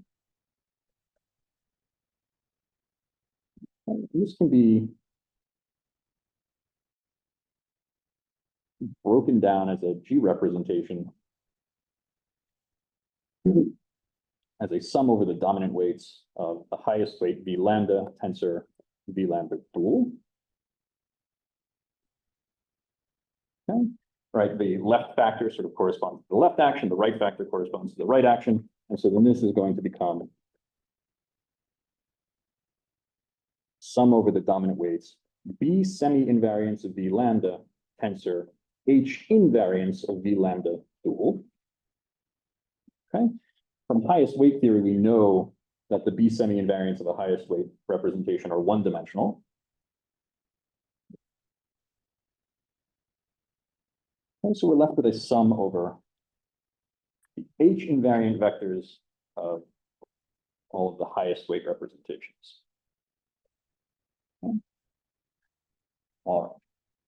S1: And this can be broken down as a G representation as a sum over the dominant weights of the highest weight V lambda tensor V lambda dual. Okay. Right, the left factor sort of corresponds to the left action, the right factor corresponds to the right action, and so then this is going to become sum over the dominant weights B semi-invariance of V lambda tensor H invariance of V lambda dual. Okay, from highest weight theory, we know that the B semi-invariants of the highest weight representation are one-dimensional. Okay, so we're left with a sum over the H invariant vectors of all of the highest weight representations. Okay. All right.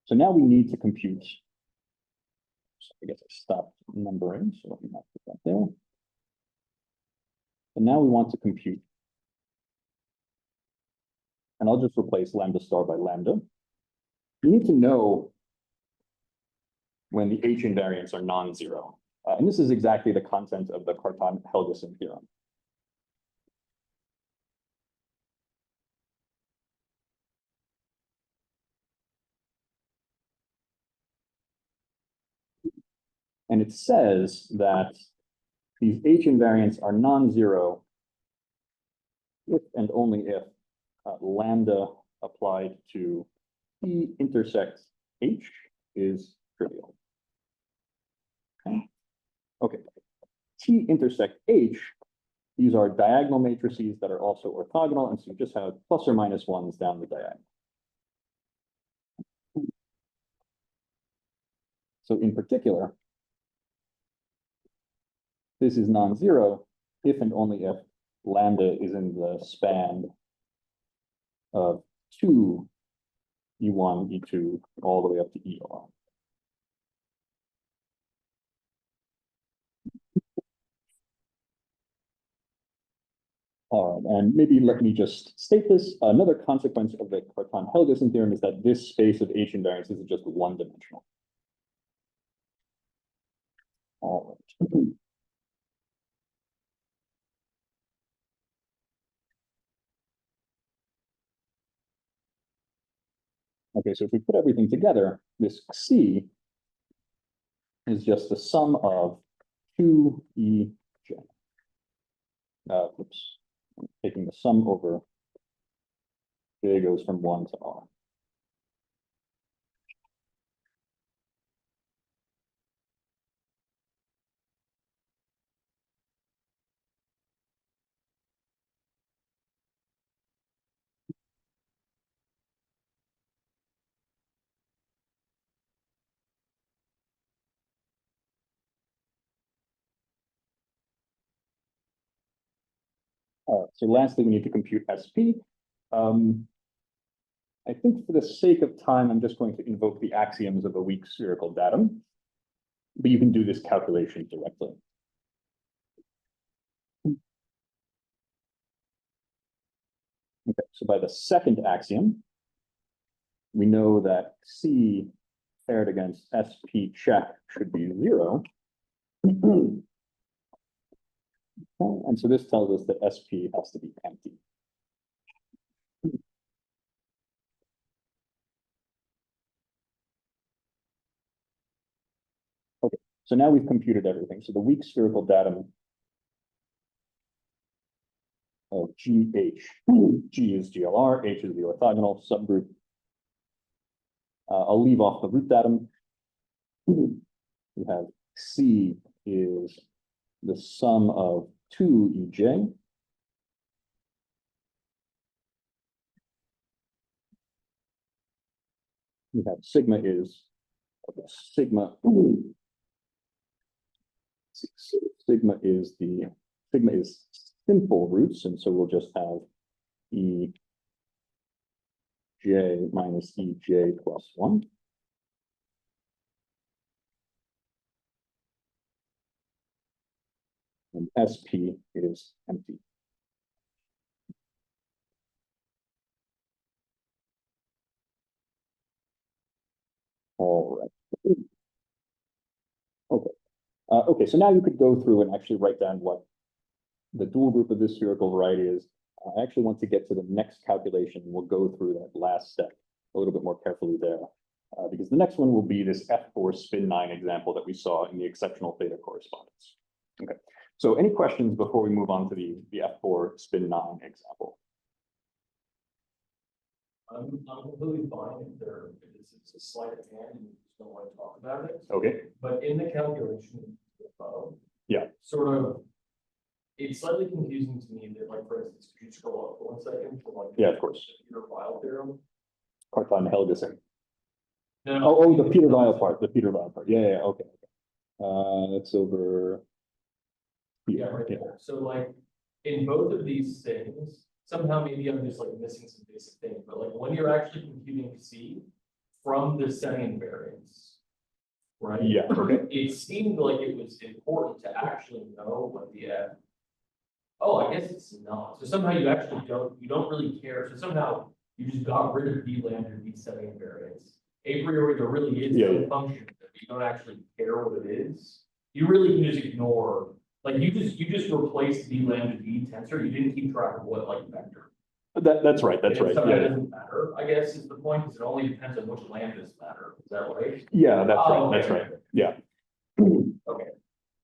S1: So now we need to compute. So I guess I stopped numbering, so let me not put that there. And now we want to compute. And I'll just replace lambda star by lambda. You need to know when the H invariants are non-zero. And this is exactly the content of the Cartan-Helgason theorem. And it says that these H invariants are non-zero if and only if lambda applied to T intersect H is trivial. Okay. T intersect H, these are diagonal matrices that are also orthogonal, and so you just have plus or minus ones down the diagonal. So in particular, this is non-zero if and only if lambda is in the span of 2 E1, E2, all the way up to ER. All right, and maybe let me just state this. Another consequence of the Cartan-Helgason theorem is that this space of H invariances is just one-dimensional. All right. Okay, so if we put everything together, this C is just the sum of 2EJ. Oops, taking the sum over J goes from 1 to R. So lastly, we need to compute SP. I think for the sake of time, I'm just going to invoke the axioms of a weak spherical datum, but you can do this calculation directly. Okay, so by the second axiom, we know that C paired against SP check should be 0. And so this tells us that SP has to be empty. Okay, so now we've computed everything. So the weak spherical datum of GH, G is GLR, H is the orthogonal subgroup. I'll leave off the root datum. We have C is the sum of 2EJ. We have sigma is sigma. Sigma is simple roots, and so we'll just have EJ minus EJ plus 1. And SP is empty. All right. Okay. Okay, so now you could go through and actually write down what the dual group of this spherical variety is. I actually want to get to the next calculation. We'll go through that last step a little bit more carefully there, because the next one will be this F4 spin 9 example that we saw in the exceptional theta correspondence. Okay, so any questions before we move on to the F4 spin 9 example?
S2: I'm completely fine if it's a sleight of hand and you just don't want to talk about it.
S1: Okay.
S2: But in the calculation,
S1: yeah,
S2: sort of, it's slightly confusing to me that, like, for instance, could you scroll up for 1 second for like
S1: yeah, of course.
S2: Peter Weil theorem?
S1: Cartan-Helgason.
S2: No,
S1: Oh, the Peter Weil part. The Peter Weil part. Yeah, okay. That's over.
S2: Yeah, right there. So, like, in both of these things, somehow maybe I'm just like missing some basic things, but like when you're actually computing C from the setting invariance, right?
S1: Yeah. Okay.
S2: It seemed like it was important to actually know what the oh, I guess it's not. So somehow you actually don't really care. So somehow you just got rid of B lambda B setting invariance. A priori there really is no function that you don't actually care what it is. You really can just ignore. Like you just replaced B lambda B tensor. You didn't keep track of what like vector.
S1: That's right. That's right.
S2: So
S1: yeah,
S2: that doesn't matter, I guess, is the point, because it only depends on which lambdas matter. Is that right?
S1: Yeah, that's right.
S2: Okay.
S1: That's right. Yeah.
S2: Okay.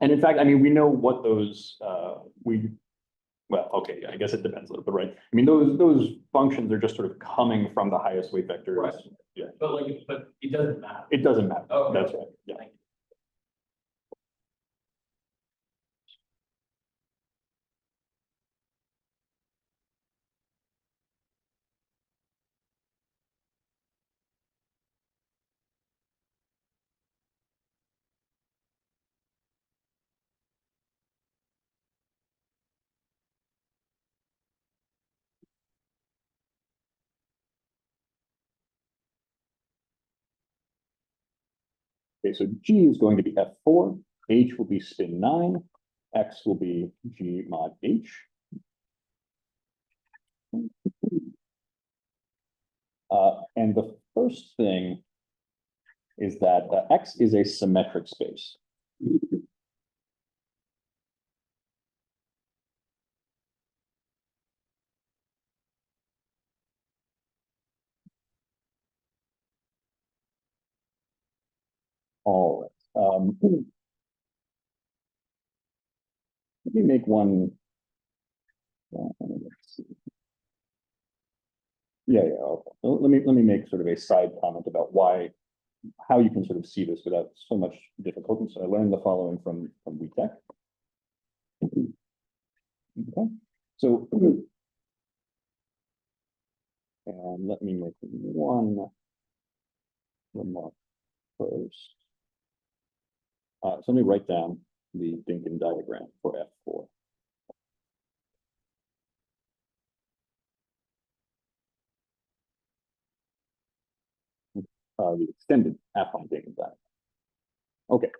S1: And in fact, I mean, we know what those well, okay, yeah, I guess it depends a little bit, right? I mean, those functions are just sort of coming from the highest weight vectors.
S2: Right.
S1: Yeah.
S2: But it doesn't matter.
S1: It doesn't matter.
S2: Okay.
S1: That's right. Yeah.
S2: Thank you.
S1: Okay, so G is going to be F4, H will be spin 9, X will be G mod H. And the first thing is that X is a symmetric space. All right. Let me make one. Let's see. Yeah. Okay. Let me make sort of a side comment about how you can sort of see this without so much difficulty. So I learned the following from WeTech. Okay. So, and let me make one remark first. So let me write down the Dinkin diagram for F4. The extended affine Dinkin diagram. Okay,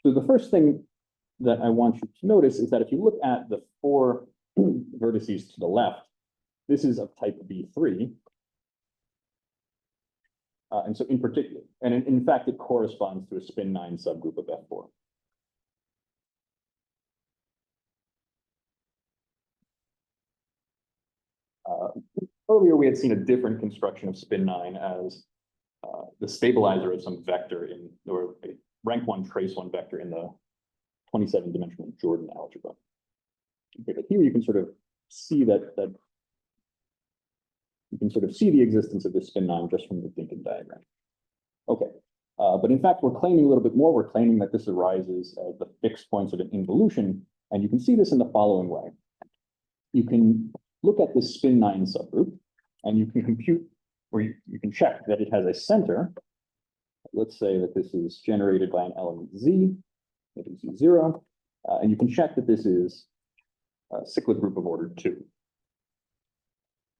S1: so the first thing that I want you to notice is that if you look at the 4 vertices to the left, this is of type B3. And so in particular, and in fact, it corresponds to a spin 9 subgroup of F4. Earlier, we had seen a different construction of spin 9 as the stabilizer of some vector or a rank 1 trace 1 vector in the 27-dimensional Jordan algebra. Okay, but here you can sort of see that you can sort of see the existence of this spin 9 just from the Dinkin diagram. Okay, but in fact, we're claiming a little bit more. We're claiming that this arises as the fixed points of an involution, and you can see this in the following way. You can look at this spin 9 subgroup, and you can compute, or you can check that it has a center. Let's say that this is generated by an element Z, maybe Z0, and you can check that this is a cyclic group of order 2.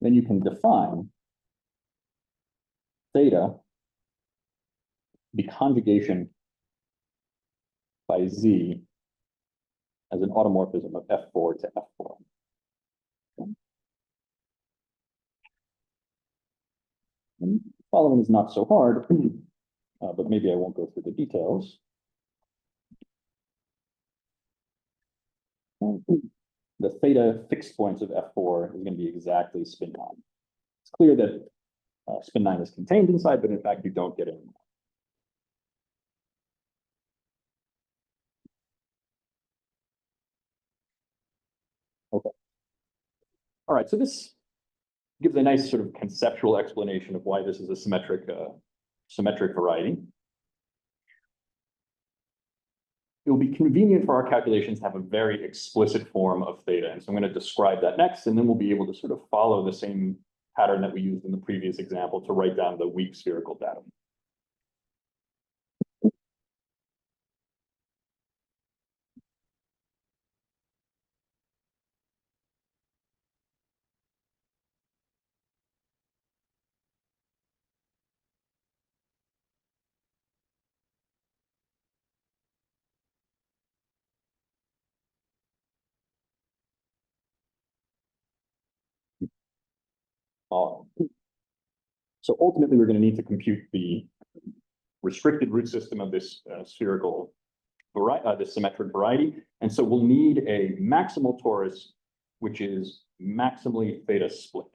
S1: Then you can define theta, the conjugation by Z, as an automorphism of F4 to F4. Okay. And following is not so hard, but maybe I won't go through the details. The theta fixed points of F4 is going to be exactly spin 9. It's clear that spin 9 is contained inside, but in fact, you don't get any more. Okay. All right, so this gives a nice sort of conceptual explanation of why this is a symmetric variety. It will be convenient for our calculations to have a very explicit form of theta. And so I'm going to describe that next, and then we'll be able to sort of follow the same pattern that we used in the previous example to write down the weak spherical datum. So ultimately, we're going to need to compute the restricted root system of this spherical variety, this symmetric variety. And so we'll need a maximal torus, which is maximally theta split.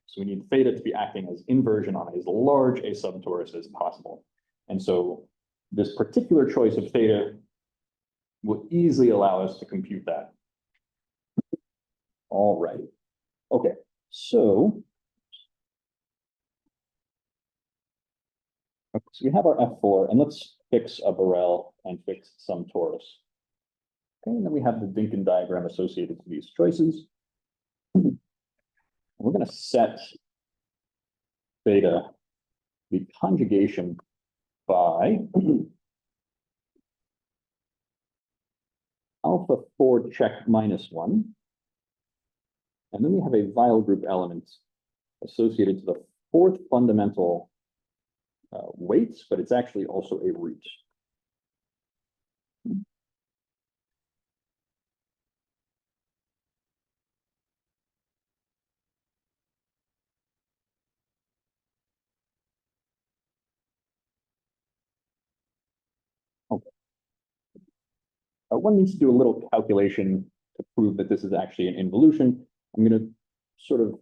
S1: So we need theta to be acting as inversion on as large a subtorus as possible. And so this particular choice of theta will easily allow us to compute that. All right. Okay, so we have our F4, and let's fix a Borel and fix some torus. Okay, and then we have the Dinkin diagram associated to these choices. We're going to set theta, the conjugation by alpha 4 check -1. And then we have a Weil group element associated to the 4th fundamental weights, but it's actually also a root. one needs to do a little calculation to prove that this is actually an involution. I'm going to sort of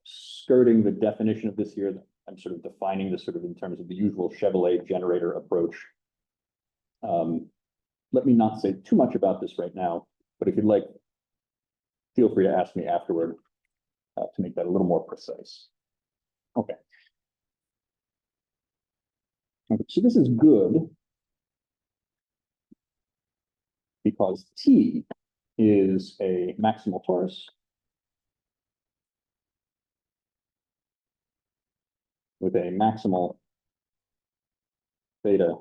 S1: skirting the definition of this here. I'm sort of defining this sort of in terms of the usual Chevrolet generator approach. Let me not say too much about this right now, but if you'd like, feel free to ask me afterward to make that a little more precise. Okay. Okay, so this is good because T is a maximal torus with a maximal theta,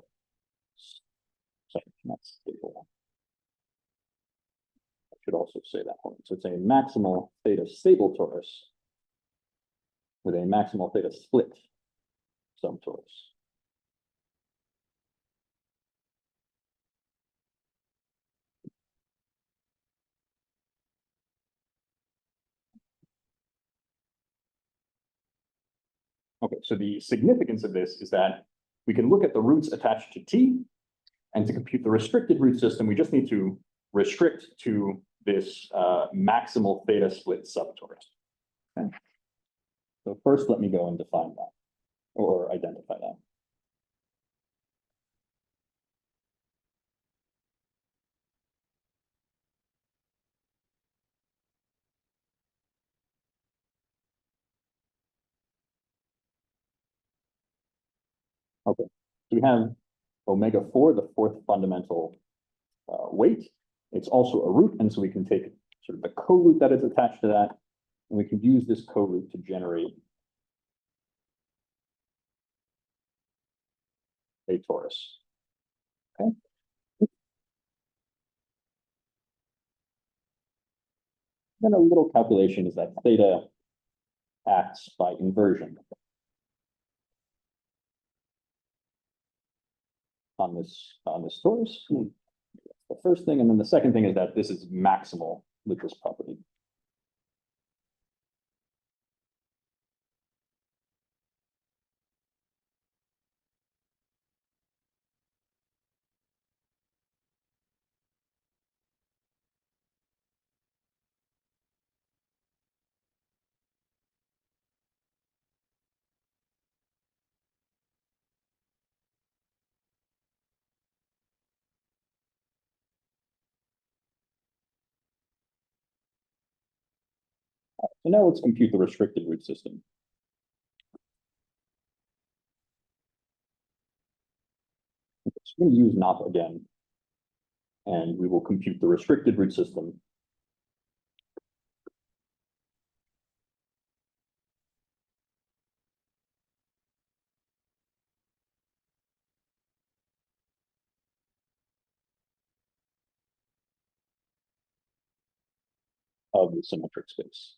S1: sorry, not stable. I should also say that one. So it's a maximal theta stable torus with a maximal theta split subtorus. Okay, so the significance of this is that we can look at the roots attached to T, and to compute the restricted root system, we just need to restrict to this maximal theta split subtorus. Okay. So first, let me go and define that or identify that. Okay, so we have omega 4, the fourth fundamental weight. It's also a root, and so we can take sort of the co-root that is attached to that, and we can use this co-root to generate a torus. Okay. Then a little calculation is that theta acts by inversion on this torus. The first thing, and then the second thing is that this is maximal with this property. So now let's compute the restricted root system. Okay, so we're going to use NOP again, and we will compute the restricted root system. Of the symmetric space.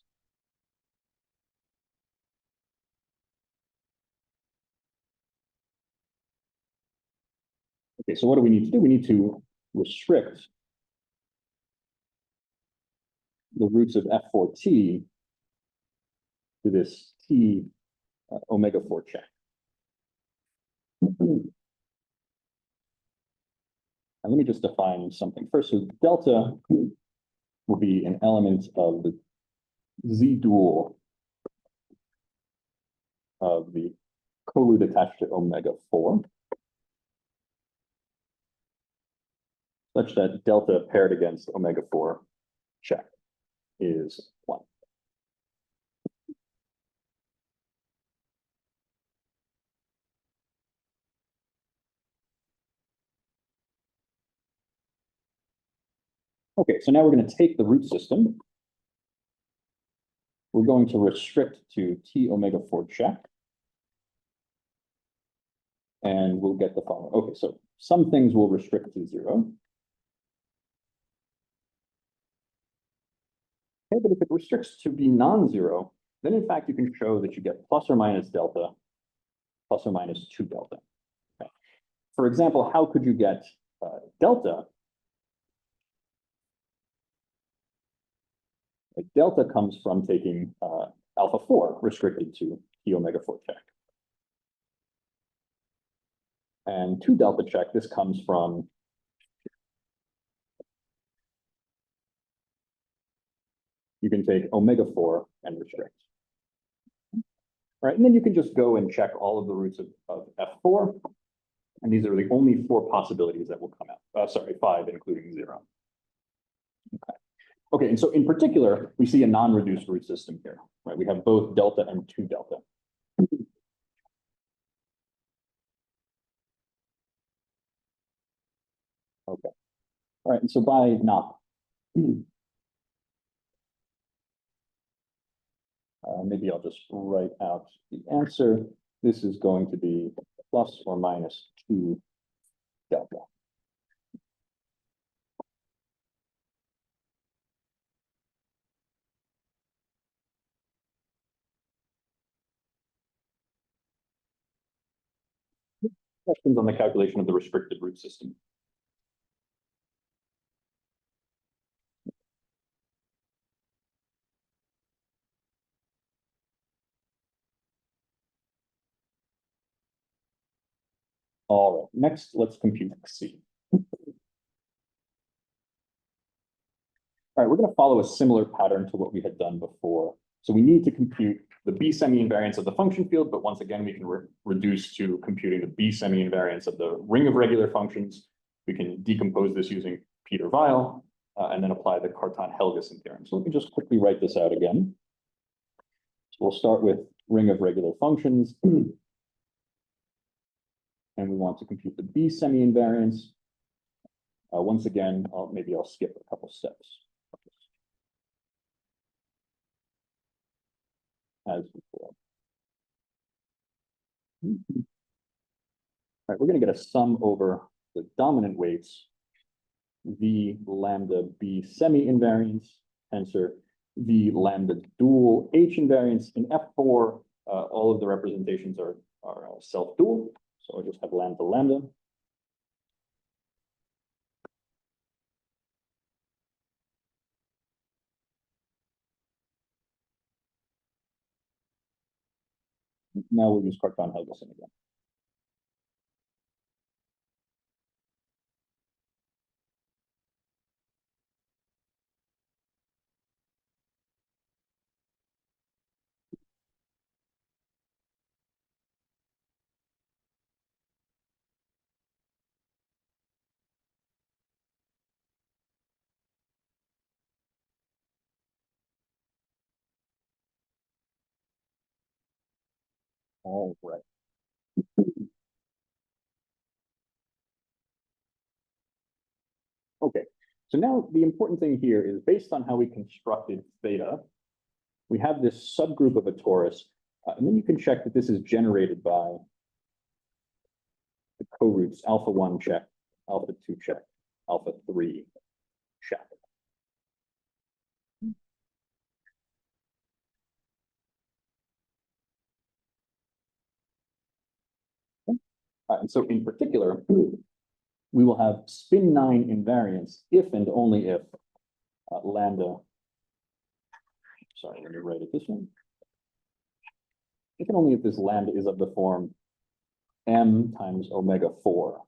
S1: Okay, so what do we need to do? We need to restrict the roots of F4T to this T omega 4 check. And let me just define something first. So delta will be an element of the Z dual of the co-root attached to omega 4, such that delta paired against omega 4 check is 1. Okay, so now we're going to take the root system. We're going to restrict to T omega 4 check. And we'll get the following. Okay, so some things will restrict to 0. Okay, but if it restricts to be non-zero, then in fact you can show that you get plus or minus delta, plus or minus 2 delta. Okay. For example, how could you get delta? Delta comes from taking alpha 4 restricted to T omega 4 check. And 2 delta check, this comes from can take omega 4 and restrict. All right, and then you can just go and check all of the roots of F4. And these are the only 4 possibilities that will come out. Sorry, 5, including 0. Okay. Okay, and so in particular, we see a non-reduced root system here, right? We have both delta and 2 delta. Okay. All right, and so by not, maybe I'll just write out the answer. This is going to be plus or minus 2 delta. Questions on the calculation of the restricted root system? All right, next, let's compute C. All right, we're going to follow a similar pattern to what we had done before. So we need to compute the B semi-invariance of the function field, but once again, we can reduce to computing the B semi-invariance of the ring of regular functions. We can decompose this using Peter Weil, and then apply the Cartan-Helgason theorem. So let me just quickly write this out again. So we'll start with ring of regular functions. And we want to compute the B semi-invariance. Once again, maybe I'll skip a couple steps. As before. All right, we're going to get a sum over the dominant weights, V lambda B semi-invariance tensor, V lambda dual H invariance. In F4, all of the representations are self-dual, so I'll just have lambda lambda. Now we'll use Cartan-Helgason again. All right. Okay, so now the important thing here is based on how we constructed theta, we have this subgroup of a torus, and then you can check that this is generated by the co-roots alpha 1 check, alpha 2 check, alpha 3 check. And so in particular, we will have spin 9 invariance if and only if lambda, sorry, let me write it this one. If and only if this lambda is of the form m times omega 4.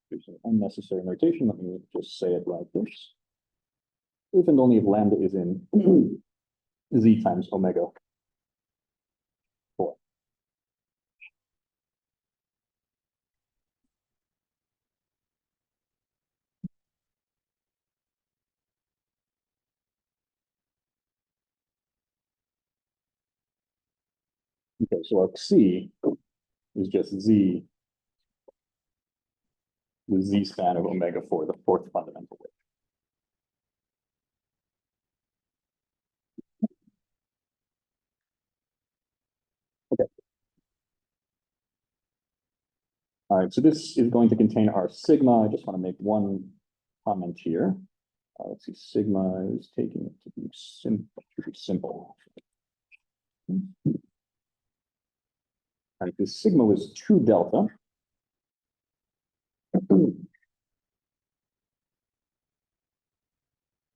S1: There's an unnecessary notation. Let me just say it like this. If and only if lambda is in z times omega 4. Okay, so our C is just z, the z span of omega 4, the 4th fundamental weight. Okay. All right, so this is going to contain our sigma. I just want to make one comment here. Let's see, sigma is taking it to be simple. All right, this sigma was 2 delta. And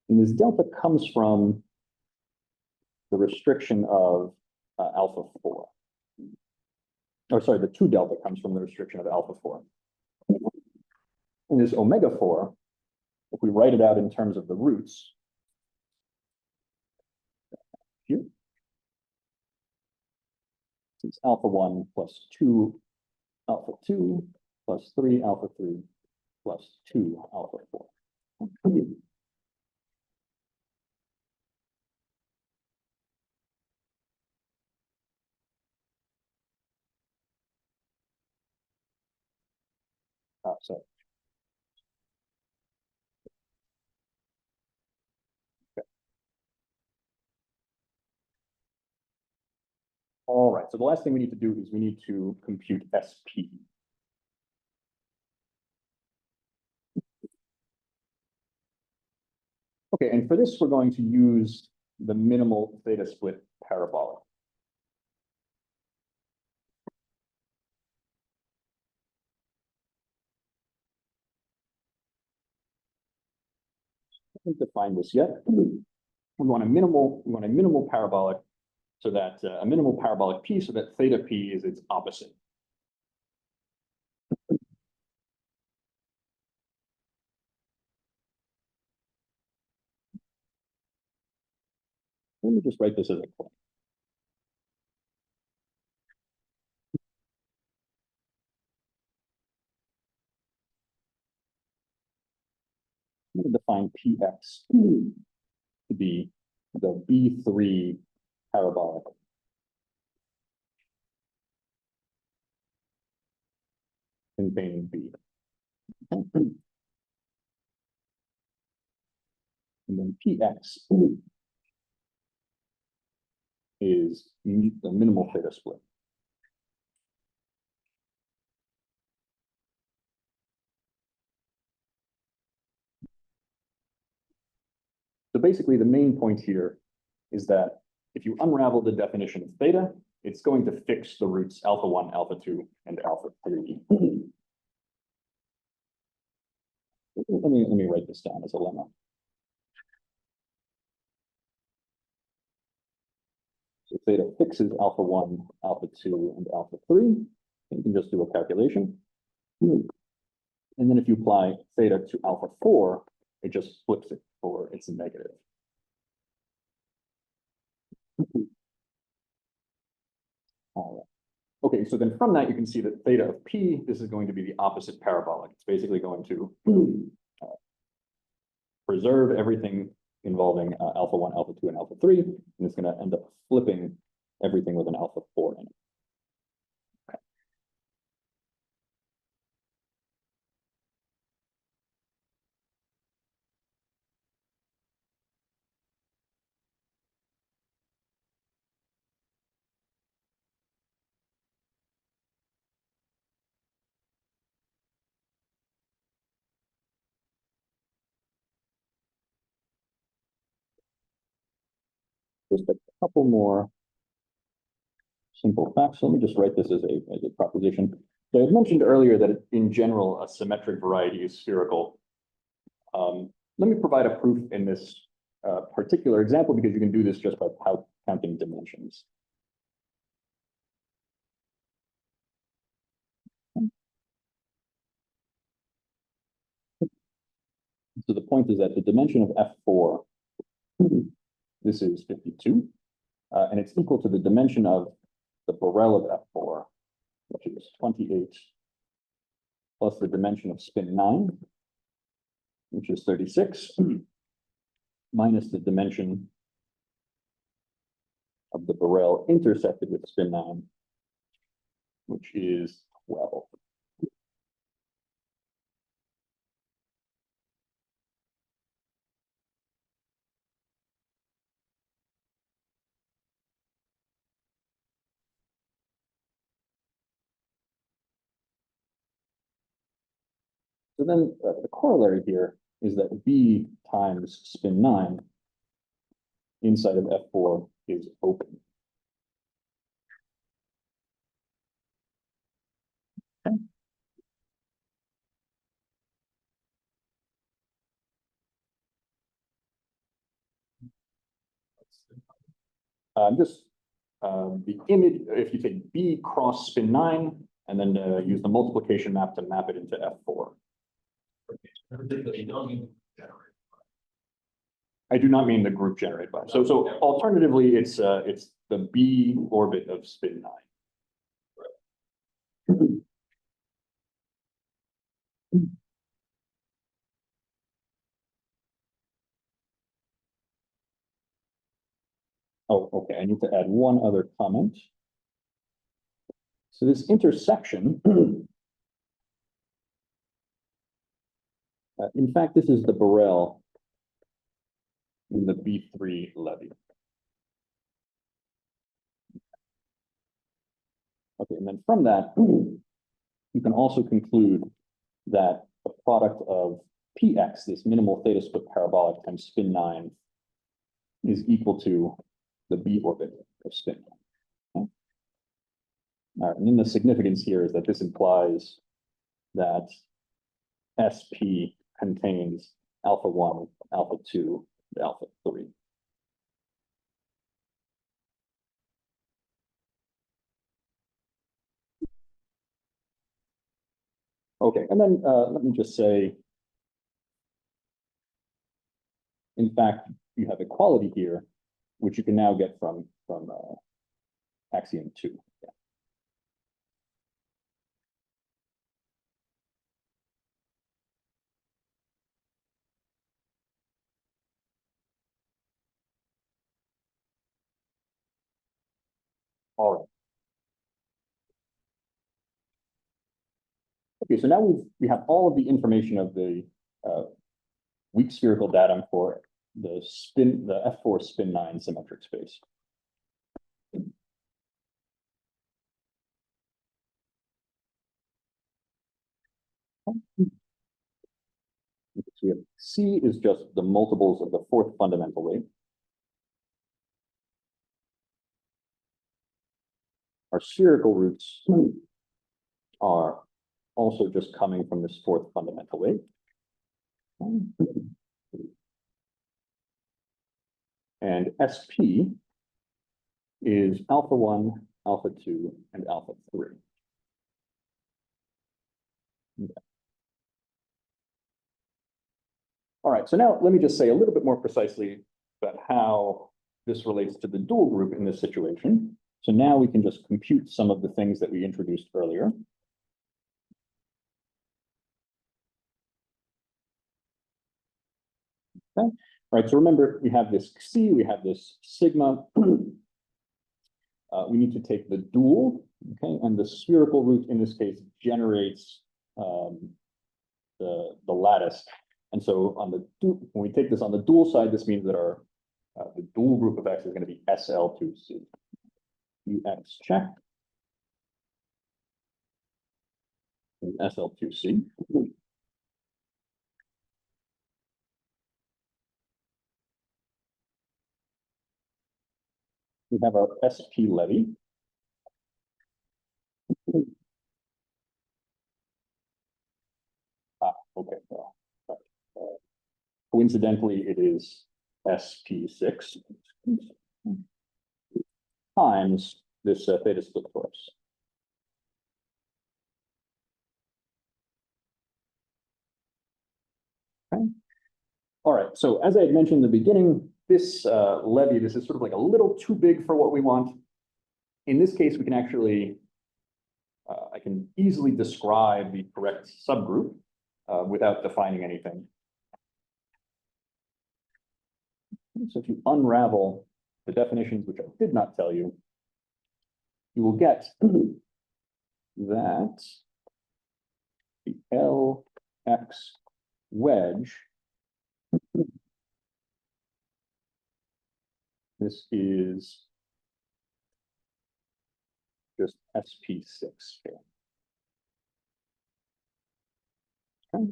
S1: this delta comes from the restriction of alpha 4. Or sorry, the 2 delta comes from the restriction of alpha 4. in this omega 4, if we write it out in terms of the roots, here, it's alpha 1 plus 2 alpha 2 plus 3 alpha 3 plus 2 alpha 4. Sorry. Okay. All right, so the last thing we need to do is we need to compute SP. Okay, and for this, we're going to use the minimal theta split parabolic. I haven't defined this yet. We want a minimal parabolic, so that a minimal parabolic p, so that theta p is its opposite. Let me just write this as a claim. I'm going to define px to be the B3 parabolic containing B. And then px is the minimal theta split. So basically, the main point here is that if you unravel the definition of theta, it's going to fix the roots alpha 1, alpha 2, and alpha 3. Let me write this down as a lemma. So theta fixes alpha 1, alpha 2, and alpha 3. You can just do a calculation. And then if you apply theta to alpha 4, it just flips it for its negative. All right. Okay, so then from that, you can see that theta of p, this is going to be the opposite parabolic. It's basically going to preserve everything involving alpha 1, alpha 2, and alpha 3, and it's going to end up flipping everything with an alpha 4 in it. Okay. Just a couple more simple facts. Let me just write this as a proposition. So I mentioned earlier that in general, a symmetric variety is spherical. Let me provide a proof in this particular example, because you can do this just by counting dimensions. So the point is that the dimension of F4, this is 52, and it's equal to the dimension of the Borel of F4, which is 28, plus the dimension of spin 9, which is 36, minus the dimension of the Borel intersected with spin 9, which is 12. So then the corollary here is that B times spin 9 inside of F4 is open. Okay. The image, if you take B cross spin 9 and then use the multiplication map to map it into F4.
S2: Particularly, you don't need to generate.
S1: I do not mean the group generated by. So alternatively, it's the B orbit of spin 9. Oh, okay, I need to add one other comment. So this intersection, in fact, this is the Borel in the B3 levy. Okay, and then from that, you can also conclude that the product of Px, this minimal theta split parabolic times spin 9, is equal to the B orbit of spin 9. Okay? All right, and then the significance here is that this implies that SP contains alpha 1, alpha 2, and alpha 3. Okay, and then let me just say, in fact, you have equality here, which you can now get from axiom 2. Yeah. All right. Okay, so now we have all of the information of the weak spherical datum for the F4 spin 9 symmetric space. So we have C is just the multiples of the fourth fundamental weight. Our spherical roots are also just coming from this fourth fundamental weight. And SP is alpha 1, alpha 2, and alpha 3. Okay. All right, so now let me just say a little bit more precisely about how this relates to the dual group in this situation. So now we can just compute some of the things that we introduced earlier. Okay. All right, so remember, we have this C, we have this sigma. We need to take the dual, okay, and the spherical root in this case generates the lattice. And so on the when we take this on the dual side, this means that our the dual group of X is going to be SL2C. UX check. And SL2C. We have our SP levy. Okay. Well, coincidentally, it is SP6 times this theta split torus. Okay. All right. So as I had mentioned in the beginning, this levy, this is sort of like a little too big for what we want. In this case, we can actually, I can easily describe the correct subgroup without defining anything. So if you unravel the definitions, which I did not tell you, you will get that the LX wedge, this is just SP6 here. Okay.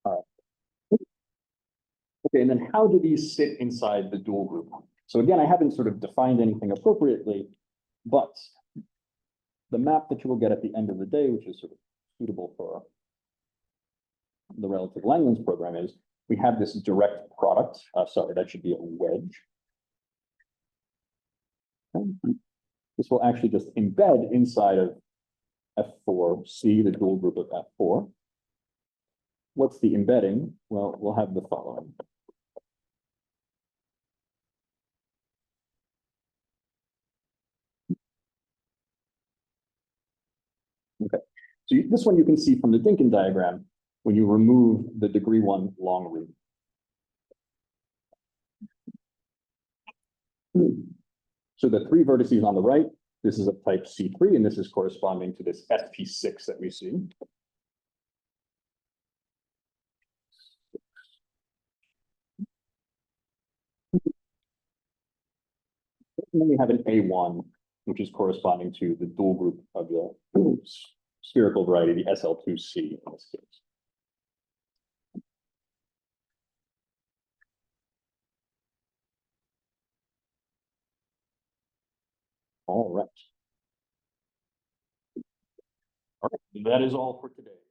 S1: All right. Okay, and then how do these sit inside the dual group? So again, I haven't sort of defined anything appropriately, but the map that you will get at the end of the day, which is sort of suitable for the relative Langlands program, is we have this direct product. Sorry, that should be a wedge. Okay. This will actually just embed inside of F4C, the dual group of F4. What's the embedding? Well, we'll have the following. Okay, so this one you can see from the Dinkin diagram when you remove the degree 1 long root. So the 3 vertices on the right, this is of type C3, and this is corresponding to this SP6 that we see. And then we have an A1, which is corresponding to the dual group of the spherical variety, the SL2C in this case. All right. All right, that is all for today.